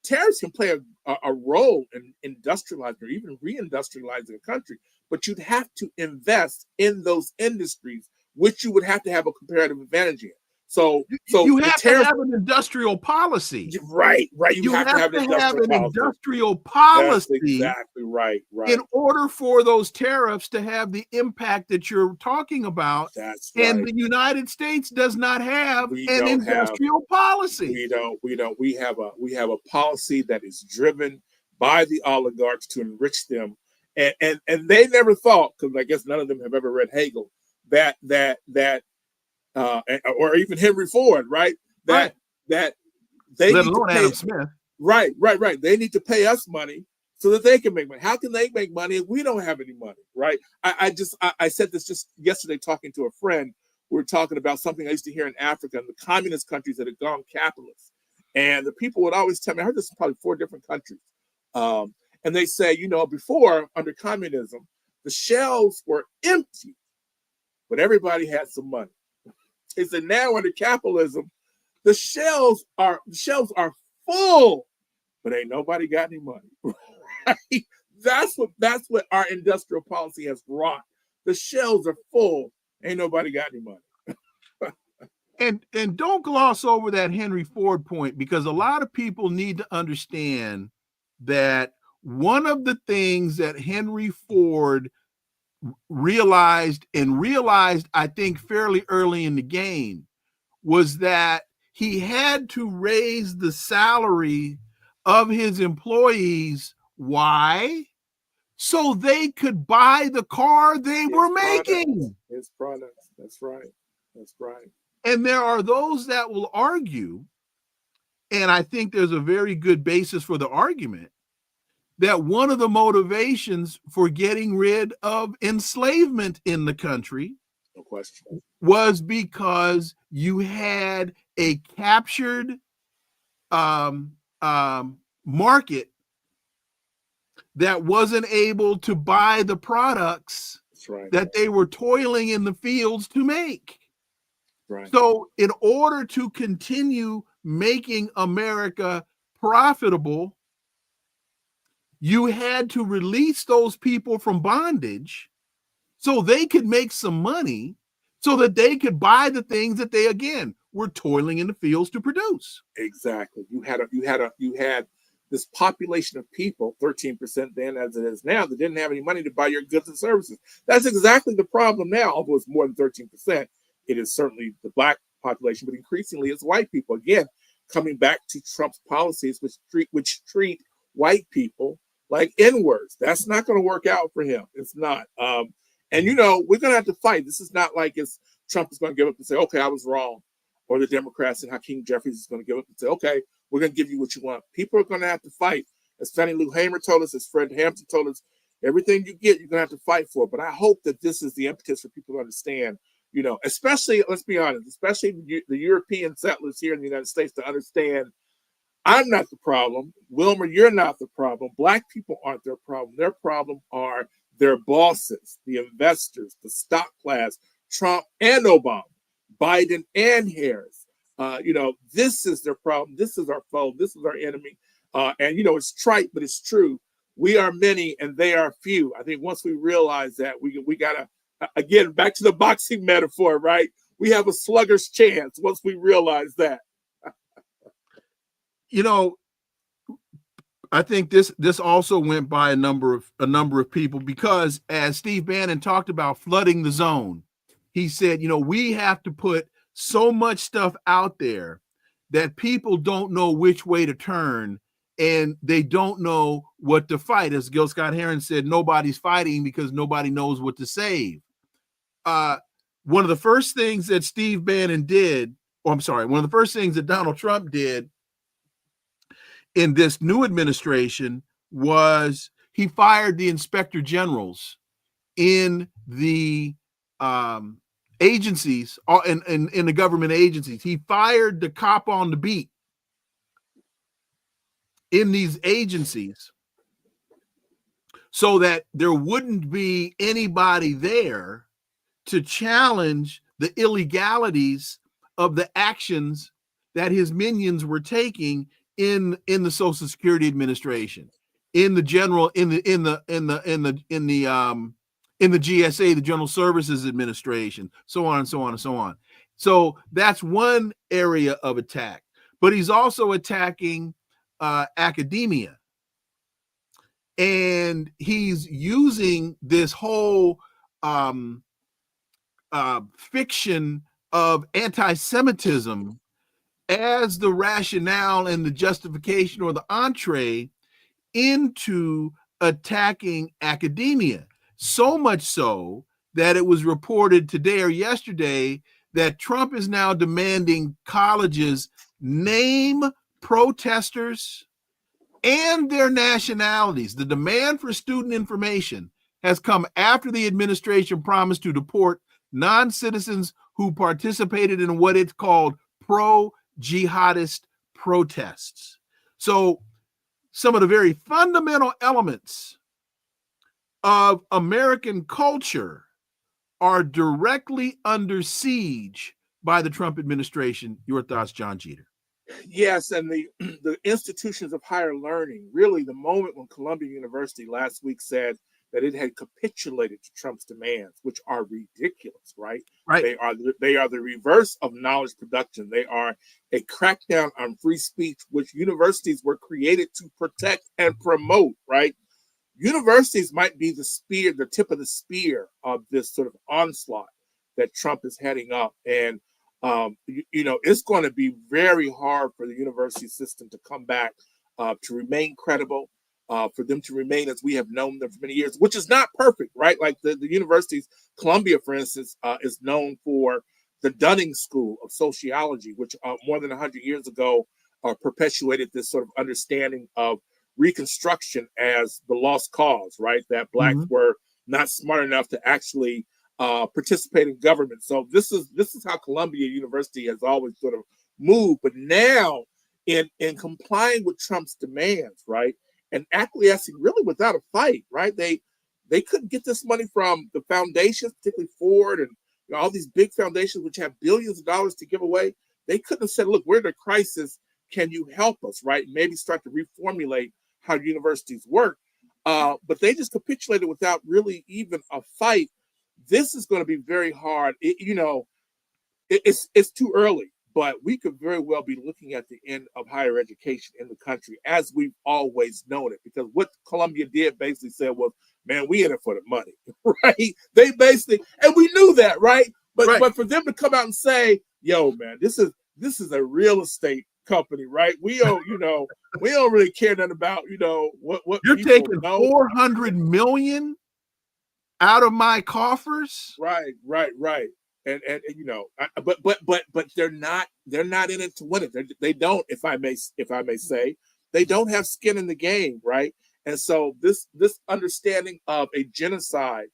Tariffs can play a role in industrializing or even reindustrializing a country, but you'd have to invest in those industries, which you would have to have a comparative advantage in. So you have to have an industrial policy. Right. You have to have an industrial policy. That's exactly right. In order for those tariffs to have the impact that you're talking about. That's right. And the United States does not have an industrial policy. We don't. We have a policy that is driven by the oligarchs to enrich them And they never thought, because I guess none of them have ever read Hegel, that or even Henry Ford, right? That they let need to alone pay, Adam Smith. Right. They need to pay us money so that they can make money. How can they make money if we don't have any money, right? I said this just yesterday talking to a friend. We were talking about something I used to hear in Africa, in the communist countries that had gone capitalist. And the people would always tell me, I heard this in probably 4 different countries. And they say, before, under communism, the shelves were empty, but everybody had some money. They said now under capitalism, the shelves are full, but ain't nobody got any money. Right? That's what our industrial policy has wrought. The shelves are full, ain't nobody got any money. And don't gloss over that Henry Ford point, because a lot of people need to understand that one of the things that Henry Ford realized, I think fairly early in the game, was that he had to raise the salary of his employees. Why? So they could buy the car they were making. His products. That's right. And there are those that will argue, and I think there's a very good basis for the argument, that one of the motivations for getting rid of enslavement in the country, no question, was because you had a captured market that wasn't able to buy the products that they were toiling in the fields to make. Right. So in order to continue making America profitable, you had to release those people from bondage so they could make some money, so that they could buy the things that they, again, were toiling in the fields to produce. Exactly. You had this population of people, 13% then as it is now, that didn't have any money to buy your goods and services. That's exactly the problem now. Although it's more than 13%, it is certainly the Black population, but increasingly it's white people. Again, coming back to Trump's policies, which treat white people like N-words. That's not going to work out for him. It's not. And we're going to have to fight. This is not like Trump is going to give up and say, okay, I was wrong. Or the Democrats and Hakeem Jeffries is going to give up and say, okay, we're going to give you what you want. People are going to have to fight. As Fannie Lou Hamer told us, as Fred Hampton told us, everything you get, you're going to have to fight for. But I hope that this is the impetus for people to understand, especially, let's be honest, especially the European settlers here in the United States, to understand, I'm not the problem. Wilmer, you're not the problem. Black people aren't their problem. Their problem are their bosses, the investors, the stock class, Trump and Obama, Biden and Harris. This is their problem. This is our foe. This is our enemy. And it's trite, but it's true. We are many and they are few. I think once we realize that, we gotta, again, back to the boxing metaphor, right? We have a slugger's chance once we realize that. I think this also went by a number of people, because as Steve Bannon talked about flooding the zone, he said, we have to put so much stuff out there that people don't know which way to turn, and they don't know what to fight. As Gil Scott-Heron said, nobody's fighting because nobody knows what to save. One of the first things that Steve Bannon did, one of the first things that Donald Trump did in this new administration was he fired the inspector generals in the agencies, in the government agencies. He fired the cop on the beat in these agencies so that there wouldn't be anybody there to challenge the illegalities of the actions that his minions were taking in the Social Security Administration, in the GSA, the General Services Administration, so on and so on and so on. So that's one area of attack. But he's also attacking academia, and he's using this whole fiction of anti-Semitism as the rationale and the justification or the entree into attacking academia. So much so that it was reported today or yesterday that Trump is now demanding colleges name protesters and their nationalities. The demand for student information has come after the administration promised to deport non-citizens who participated in what it's called pro-jihadist protests. So some of the very fundamental elements of American culture are directly under siege by the Trump administration. Your thoughts, Jon Jeter? Yes, and the institutions of higher learning, really the moment when Columbia University last week said that it had capitulated to Trump's demands, which are ridiculous, right? Right. They are the reverse of knowledge production. They are a crackdown on free speech, which universities were created to protect and promote, right? Universities might be the tip of the spear of this sort of onslaught that Trump is heading up. And it's going to be very hard for the university system to come back, to remain credible, for them to remain as we have known them for many years, which is not perfect, right? Like the universities, Columbia, for instance, is known for the Dunning School of Sociology, which more than 100 years ago perpetuated this sort of understanding of Reconstruction as the lost cause, right? That blacks were not smart enough to actually participate in government. So this is how Columbia University has always sort of moved. But now, in complying with Trump's demands, right, and acquiescing really without a fight, right? They couldn't get this money from the foundations, particularly Ford and all these big foundations which have billions of dollars to give away. They couldn't have said, "Look, we're in a crisis. Can you help us?" Right? Maybe start to reformulate how universities work. But they just capitulated without really even a fight. This is going to be very hard. It's too early, but we could very well be looking at the end of higher education in the country as we've always known it. Because what Columbia did basically said was, man, we in it for the money, right? They basically, and we knew that, right? But for them to come out and say, yo, man, this is a real estate company, right? We don't really care nothing about, what you're taking know. 400 million out of my coffers. Right. And but they're not in it to win it. They don't, if I may say, they don't have skin in the game, right? And so this understanding of a genocide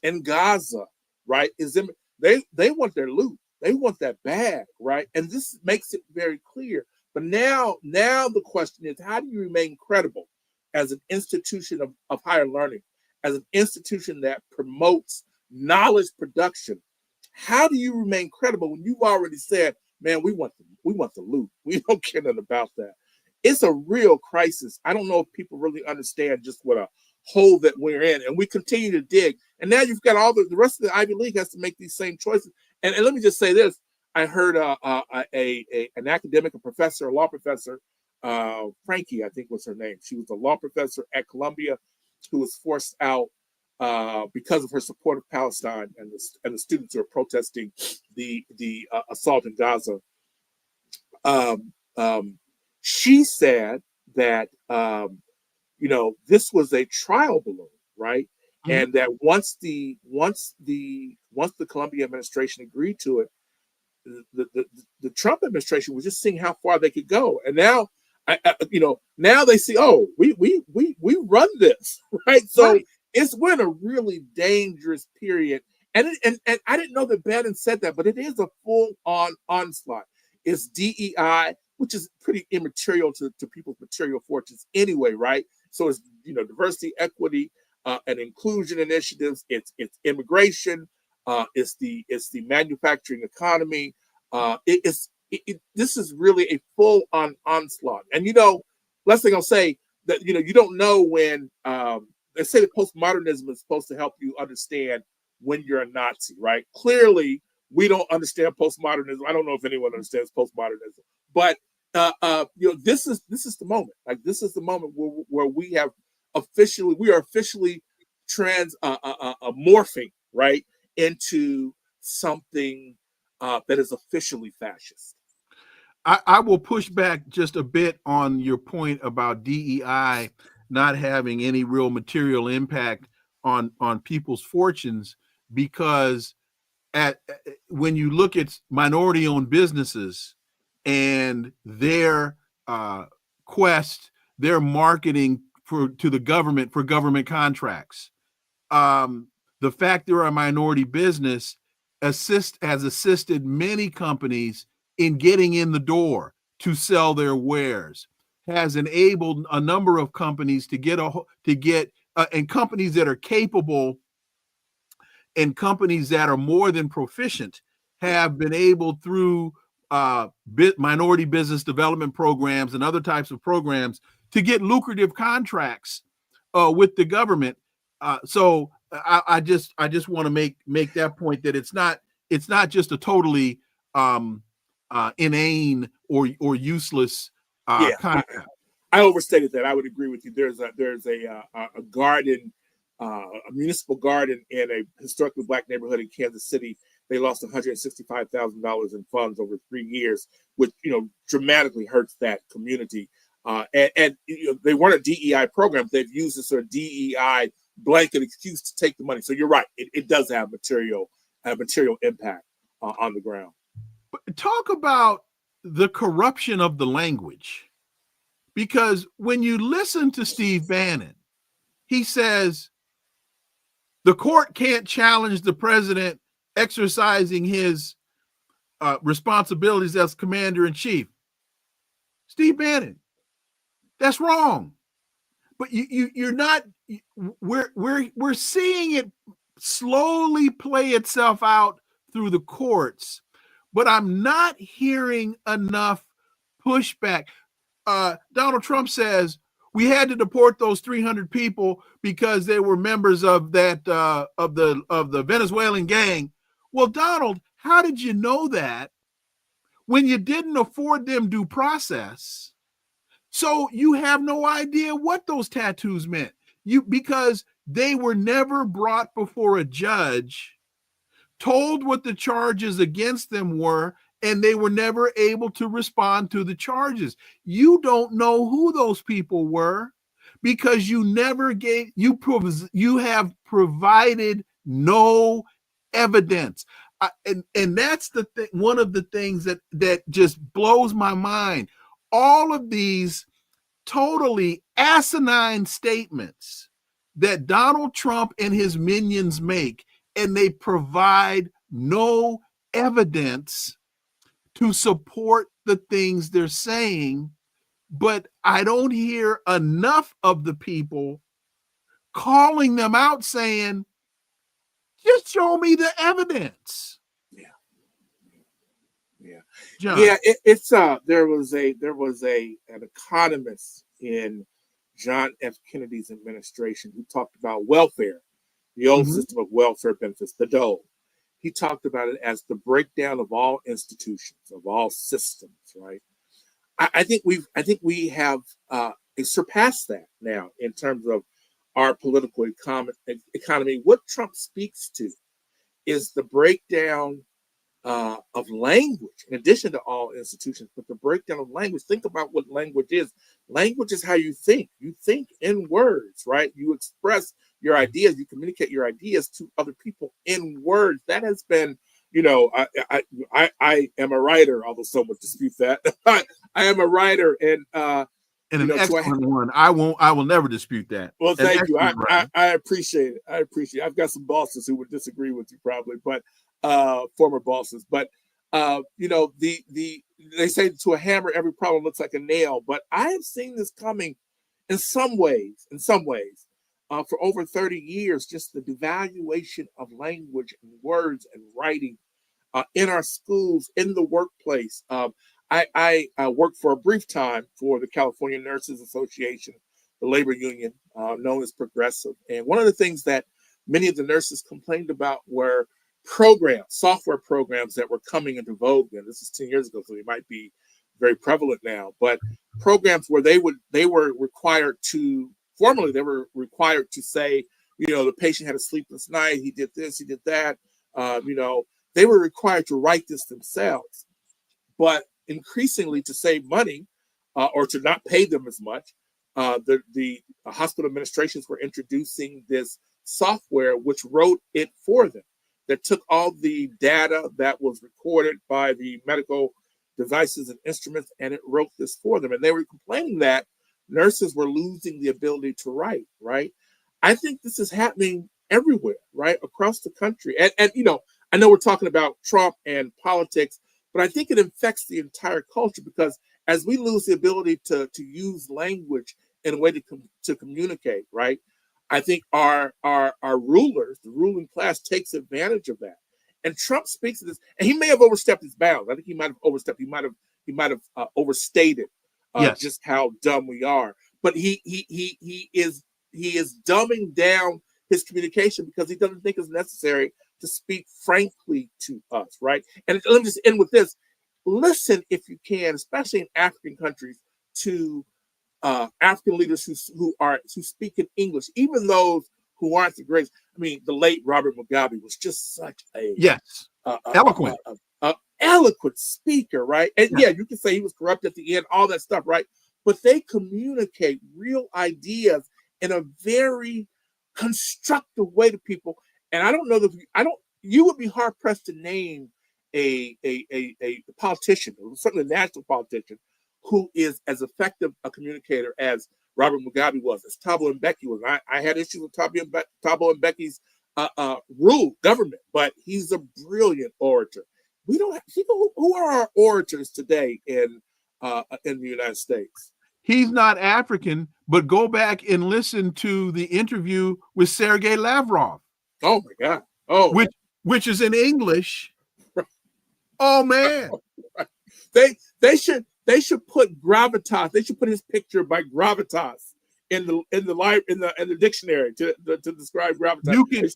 in Gaza, right, is they want their loot. They want that bag, right? And this makes it very clear. But now the question is, how do you remain credible as an institution of higher learning, as an institution that promotes knowledge production? How do you remain credible when you've already said, man, we want the loot. We don't care nothing about that. It's a real crisis. I don't know if people really understand just what a hole that we're in, and we continue to dig. And now you've got all the rest of the Ivy League has to make these same choices. And let me just say this. I heard an academic, a professor, a law professor, Frankie, I think was her name. She was a law professor at Columbia who was forced out because of her support of Palestine and the students who are protesting the assault in Gaza. She said that this was a trial balloon, right? Mm-hmm. And that once the Columbia administration agreed to it, the Trump administration was just seeing how far they could go. And now, now they see, oh, we run this, right? So right. We're in a really dangerous period. And I didn't know that Bannon said that, but it is a full-on onslaught. It's DEI, which is pretty immaterial to people's material fortunes anyway, right? So it's diversity, equity, and inclusion initiatives. It's immigration. It's the manufacturing economy. This is really a full-on onslaught. And last thing I'll say that you don't know when they say that postmodernism is supposed to help you understand when you're a Nazi, right? Clearly, we don't understand postmodernism. I don't know if anyone understands postmodernism, but this is the moment. Like this is the moment where we are officially morphing, right, into something that is officially fascist. I will push back just a bit on your point about DEI not having any real material impact on people's fortunes, because when you look at minority-owned businesses and their quest, their marketing to the government for government contracts, the fact they're a minority business has assisted many companies in getting in the door to sell their wares, has enabled a number of companies to get and companies that are capable and companies that are more than proficient have been able, through minority business development programs and other types of programs, to get lucrative contracts with the government. So I just want to make that point, that it's not just a totally inane or useless concept. I overstated that. I would agree with you. There's a garden, a municipal garden in a historically Black neighborhood in Kansas City. They lost $165,000 in funds over 3 years, which dramatically hurts that community. And they weren't a DEI program. They've used this sort of DEI blanket excuse to take the money. So you're right. It does have material impact on the ground. But talk about the corruption of the language, because when you listen to Steve Bannon, he says the court can't challenge the president exercising his responsibilities as commander-in-chief. Steve Bannon, that's wrong. But you're not. We're seeing it slowly play itself out through the courts, but I'm not hearing enough pushback. Donald Trump says we had to deport those 300 people because they were members of that of the Venezuelan gang. Well, Donald, how did you know that when you didn't afford them due process? So you have no idea what those tattoos meant. Because they were never brought before a judge, told what the charges against them were, and they were never able to respond to the charges. You don't know who those people were because you have provided no evidence. And that's the thing. One of the things that just blows my mind. All of these totally asinine statements that Donald Trump and his minions make, and they provide no evidence to support the things they're saying. But I don't hear enough of the people calling them out, saying, just show me the evidence. John. Yeah, there was an economist in John F. Kennedy's administration who talked about welfare, the old system of welfare benefits, the dole. He talked about it as the breakdown of all institutions, of all systems. Right? I think we have surpassed that now in terms of our political economy. What Trump speaks to is the breakdown of language, in addition to all institutions, but the breakdown of language. Think about what language is. Language is how you think. You think in words, right? You express your ideas. You communicate your ideas to other people in words. That has been, I am a writer, although some would dispute that. I am a writer, and an excellent one. I will never dispute that. Well, thank you. I appreciate it. I've got some bosses who would disagree with you probably, but former bosses. But they say to a hammer, every problem looks like a nail. But I have seen this coming in some ways, for over 30 years, just the devaluation of language and words and writing in our schools, in the workplace. I worked for a brief time for the California Nurses Association, the labor union known as Progressive. And one of the things that many of the nurses complained about were software programs that were coming into vogue. And this is 10 years ago, so they might be very prevalent now. But programs where they were required to say, the patient had a sleepless night, he did this, he did that. They were required to write this themselves. But increasingly, to save money or to not pay them as much, the hospital administrations were introducing this software which wrote it for them, that took all the data that was recorded by the medical devices and instruments, and it wrote this for them. And they were complaining that nurses were losing the ability to write, right? I think this is happening everywhere, right? Across the country. And you know, I know we're talking about Trump and politics, but I think it infects the entire culture, because as we lose the ability to use language in a way to communicate, right? I think our rulers, the ruling class, takes advantage of that. And Trump speaks of this, and he may have overstepped his bounds. I think he might have overstepped. He might have overstated Yes. just how dumb we are. But he is dumbing down his communication because he doesn't think it's necessary to speak frankly to us, right? And let me just end with this: listen, if you can, especially in African countries, to African leaders who speak in English, even those who aren't the greatest. I mean, the late Robert Mugabe was just such a eloquent, eloquent speaker, right? And yeah, you can say he was corrupt at the end, all that stuff, right? But they communicate real ideas in a very constructive way to people. And I don't know that you would be hard pressed to name a politician, or certainly a national politician, who is as effective a communicator as Robert Mugabe was, as Thabo Mbeki was. I had issues with Thabo Mbeki's government, but he's a brilliant orator. We don't have people who are our orators today in the United States. He's not African, but go back and listen to the interview with Sergei Lavrov. Oh my God! Oh, which is in English. Oh man, they should put gravitas. They should put his picture by gravitas in the dictionary to describe gravitas. You can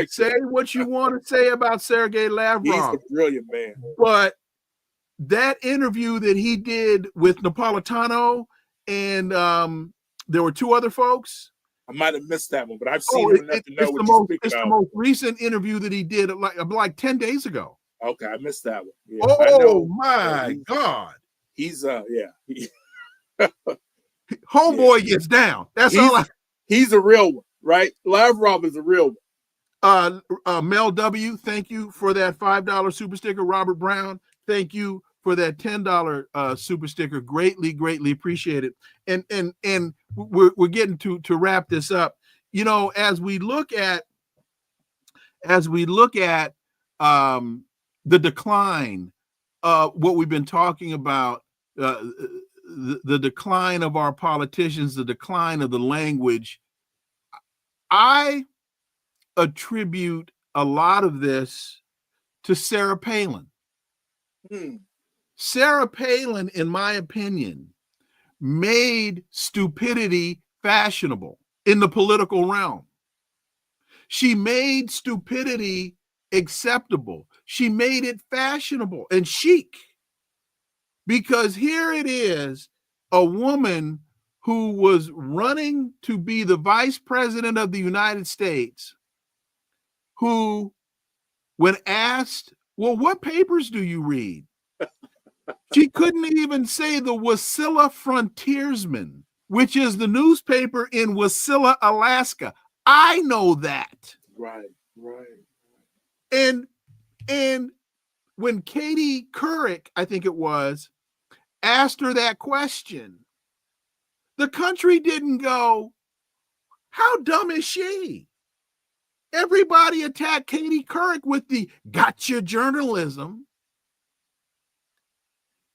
say what you want to say about Sergei Lavrov. He's a brilliant man. But that interview that he did with Napolitano and there were two other folks. I might have missed that one, but I've seen it enough to know what you're speaking It's of. the most recent interview that he did like 10 days ago. Okay, I missed that one. Yeah, oh my God. He's Homeboy gets down. That's all. He's a real one, right? Lavrov is a real one. Mel W, thank you for that $5 super sticker. Robert Brown, thank you for that $10 super sticker. Greatly appreciate it. And we're getting to wrap this up. You know, as we look at the decline, what we've been talking about, the decline of our politicians, the decline of the language, I attribute a lot of this to Sarah Palin. Sarah Palin, in my opinion, made stupidity fashionable in the political realm. She made stupidity acceptable. She made it fashionable and chic, because here it is, a woman who was running to be the vice president of the United States, who, when asked, well, what papers do you read? She couldn't even say the Wasilla Frontiersman, which is the newspaper in Wasilla, Alaska. I know that. Right. And when Katie Couric, I think it was, asked her that question, the country didn't go, how dumb is she? Everybody attacked Katie Couric with the gotcha journalism.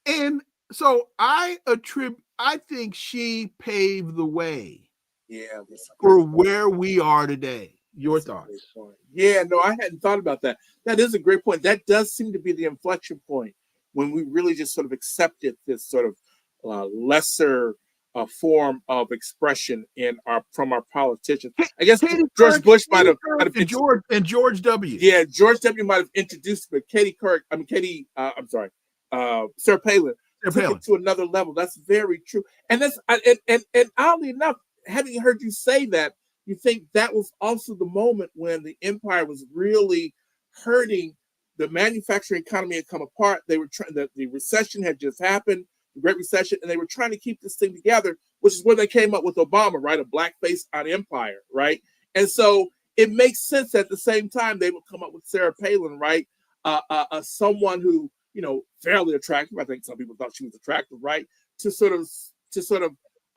And so I think she paved the way for where we are today. Your thoughts? Yeah, no, I hadn't thought about that. That is a great point. That does seem to be the inflection point when we really just sort of accepted this sort of lesser form of expression from our politicians. I guess George Bush might have George W. Yeah, George W. might have introduced, but Sarah Palin took it to another level. That's very true. And that's and oddly enough, having heard you say that, you think that was also the moment when the empire was really hurting. The manufacturing economy had come apart. They were the recession had just happened. the Great Recession, and they were trying to keep this thing together, which is where they came up with Obama, right? A blackface on empire, right? And so it makes sense at the same time they would come up with Sarah Palin, right? Someone who, fairly attractive. I think some people thought she was attractive, right? To sort of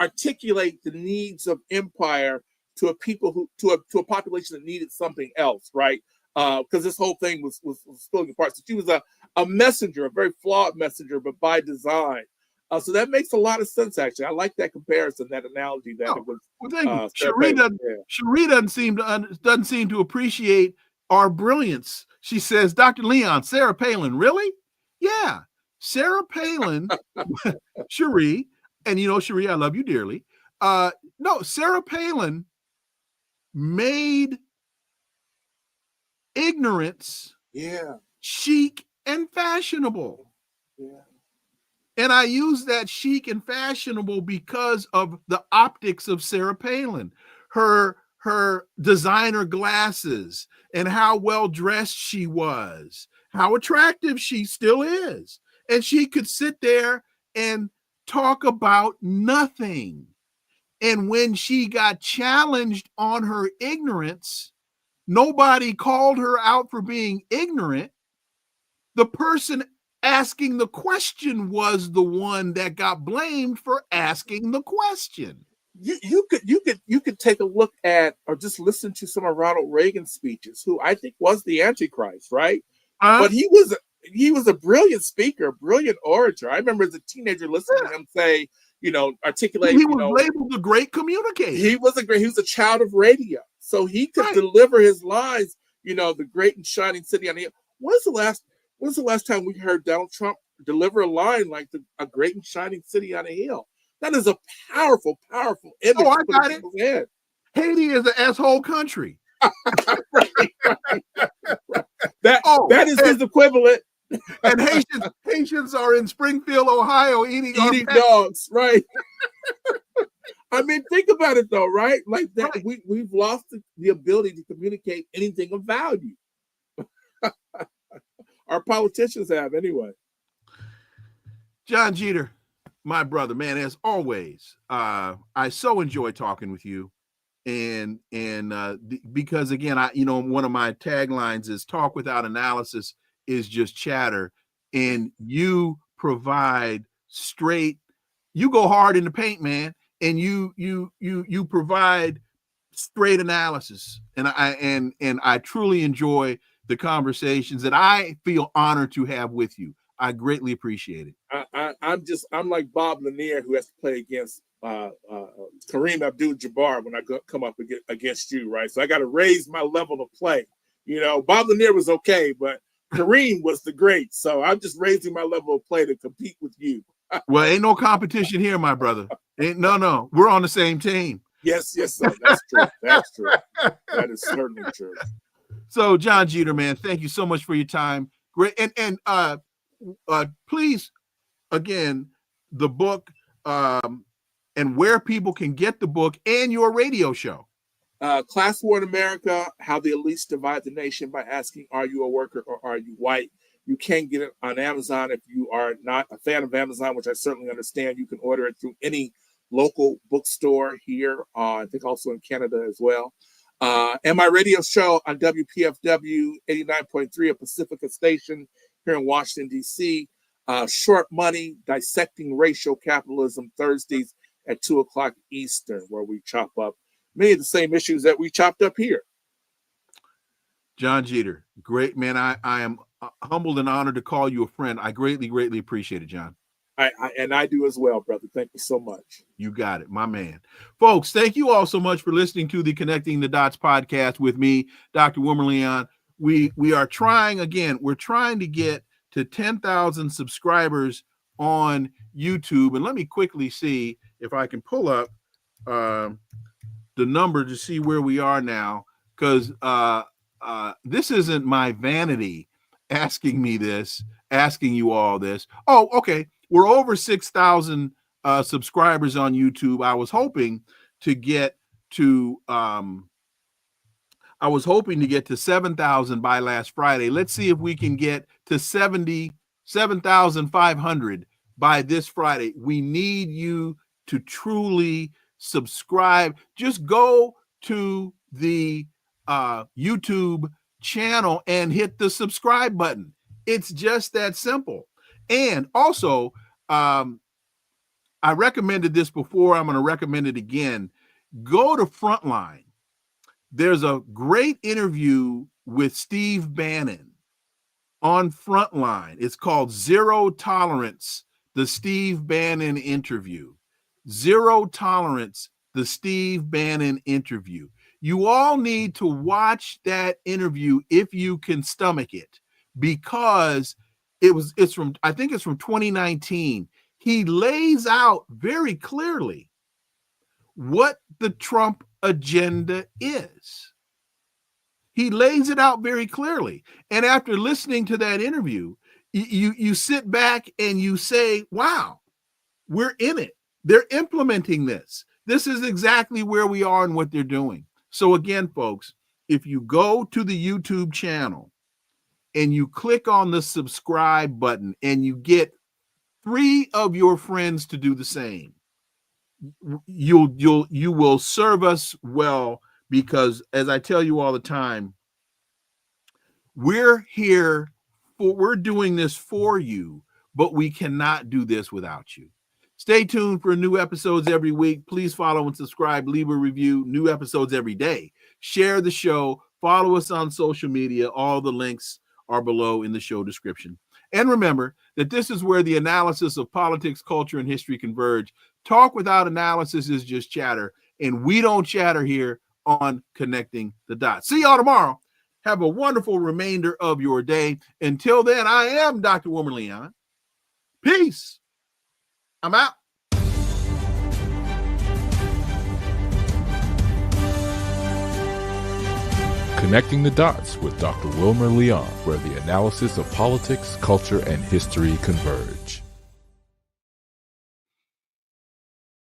articulate the needs of empire to a population that needed something else, right? Because this whole thing was spilling apart. So she was a messenger, a very flawed messenger, but by design. So that makes a lot of sense, actually. I like that comparison, that analogy. That it was. Well, thank you. Cherie doesn't seem to appreciate our brilliance. She says, Dr. Leon, Sarah Palin, really? Yeah, Sarah Palin, Cherie, and Cherie, I love you dearly. No, Sarah Palin made ignorance chic and fashionable. Yeah. And I use that chic and fashionable because of the optics of Sarah Palin, her designer glasses, and how well dressed she was, how attractive she still is. And she could sit there and talk about nothing. And when she got challenged on her ignorance, nobody called her out for being ignorant. The person asking the question was the one that got blamed for asking the question. You could take a look at or just listen to some of Ronald Reagan's speeches, who I think was the Antichrist, right? But he was a brilliant speaker, a brilliant orator. I remember as a teenager listening to him say, articulate. He was labeled the great communicator. He was a child of radio, so he could deliver his lines. The great and shining city on the hill. When's the last time we heard Donald Trump deliver a line like a great and shining city on a hill? That is a powerful, powerful image. Oh, I got it. Haiti is an asshole country. right. That is his equivalent. And Haitians are in Springfield, Ohio, eating dogs, right? I mean, think about it though, right? Like that, right. We've lost the ability to communicate anything of value. Our politicians have, anyway. Jon Jeter, my brother, man, as always, I so enjoy talking with you, and because again, one of my taglines is "Talk without analysis is just chatter," and you provide straight. You go hard in the paint, man, and you provide straight analysis, and I truly enjoy the conversations that I feel honored to have with you. I greatly appreciate it. I'm like Bob Lanier, who has to play against Kareem Abdul-Jabbar when I come up against you, right? So I got to raise my level of play. Bob Lanier was okay, but Kareem was the great. So I'm just raising my level of play to compete with you. Well, ain't no competition here, my brother. No. We're on the same team. Yes, sir. That's true. That's true. That is certainly true. So, Jon Jeter, man, thank you so much for your time. Great, and please, again, the book and where people can get the book and your radio show. Class War in America: How the Elites Divide the Nation by Asking, "Are you a worker or are you white?" You can get it on Amazon. If you are not a fan of Amazon, which I certainly understand, you can order it through any local bookstore here. I think also in Canada as well. And my radio show on WPFW 89.3, a Pacifica station here in Washington, D.C. Short Money, Dissecting Racial Capitalism, Thursdays at 2:00 Eastern, where we chop up many of the same issues that we chopped up here. Jon Jeter, great man. I am humbled and honored to call you a friend. I greatly appreciate it, Jon. I do as well, brother. Thank you so much. You got it, my man. Folks, thank you all so much for listening to the Connecting the Dots podcast with me, Dr. Wilmer Leon. We are trying, again, we're trying to get to 10,000 subscribers on YouTube. And let me quickly see if I can pull up the number to see where we are now, because this isn't my vanity asking me this, asking you all this. Oh, okay. We're over 6,000 subscribers on YouTube. I was hoping to get to 7,000 by last Friday. Let's see if we can get to 7,500 by this Friday. We need you to truly subscribe. Just go to the YouTube channel and hit the subscribe button. It's just that simple. And also, I recommended this before. I'm going to recommend it again. Go to Frontline. There's a great interview with Steve Bannon on Frontline. It's called Zero Tolerance, the Steve Bannon interview. Zero Tolerance, the Steve Bannon interview. You all need to watch that interview if you can stomach it, because it's from 2019. He lays out very clearly what the Trump agenda is. He lays it out very clearly. And after listening to that interview, you sit back and you say, wow, we're in it. They're implementing this. This is exactly where we are and what they're doing. So again, folks, if you go to the YouTube channel and you click on the subscribe button and you get 3 of your friends to do the same, you will serve us well, because as I tell you all the time, we're doing this for you, but we cannot do this without you. Stay tuned for new episodes every week. Please follow and subscribe, leave a review, new episodes every day. Share the show, follow us on social media. All the links are below in the show description. And remember that this is where the analysis of politics, culture, and history converge. Talk without analysis is just chatter, and we don't chatter here on Connecting the Dots. See y'all tomorrow. Have a wonderful remainder of your day. Until then, I am Dr. Wilmer Leon. Peace. I'm out. Connecting the Dots with Dr. Wilmer Leon, where the analysis of politics, culture, and history converge.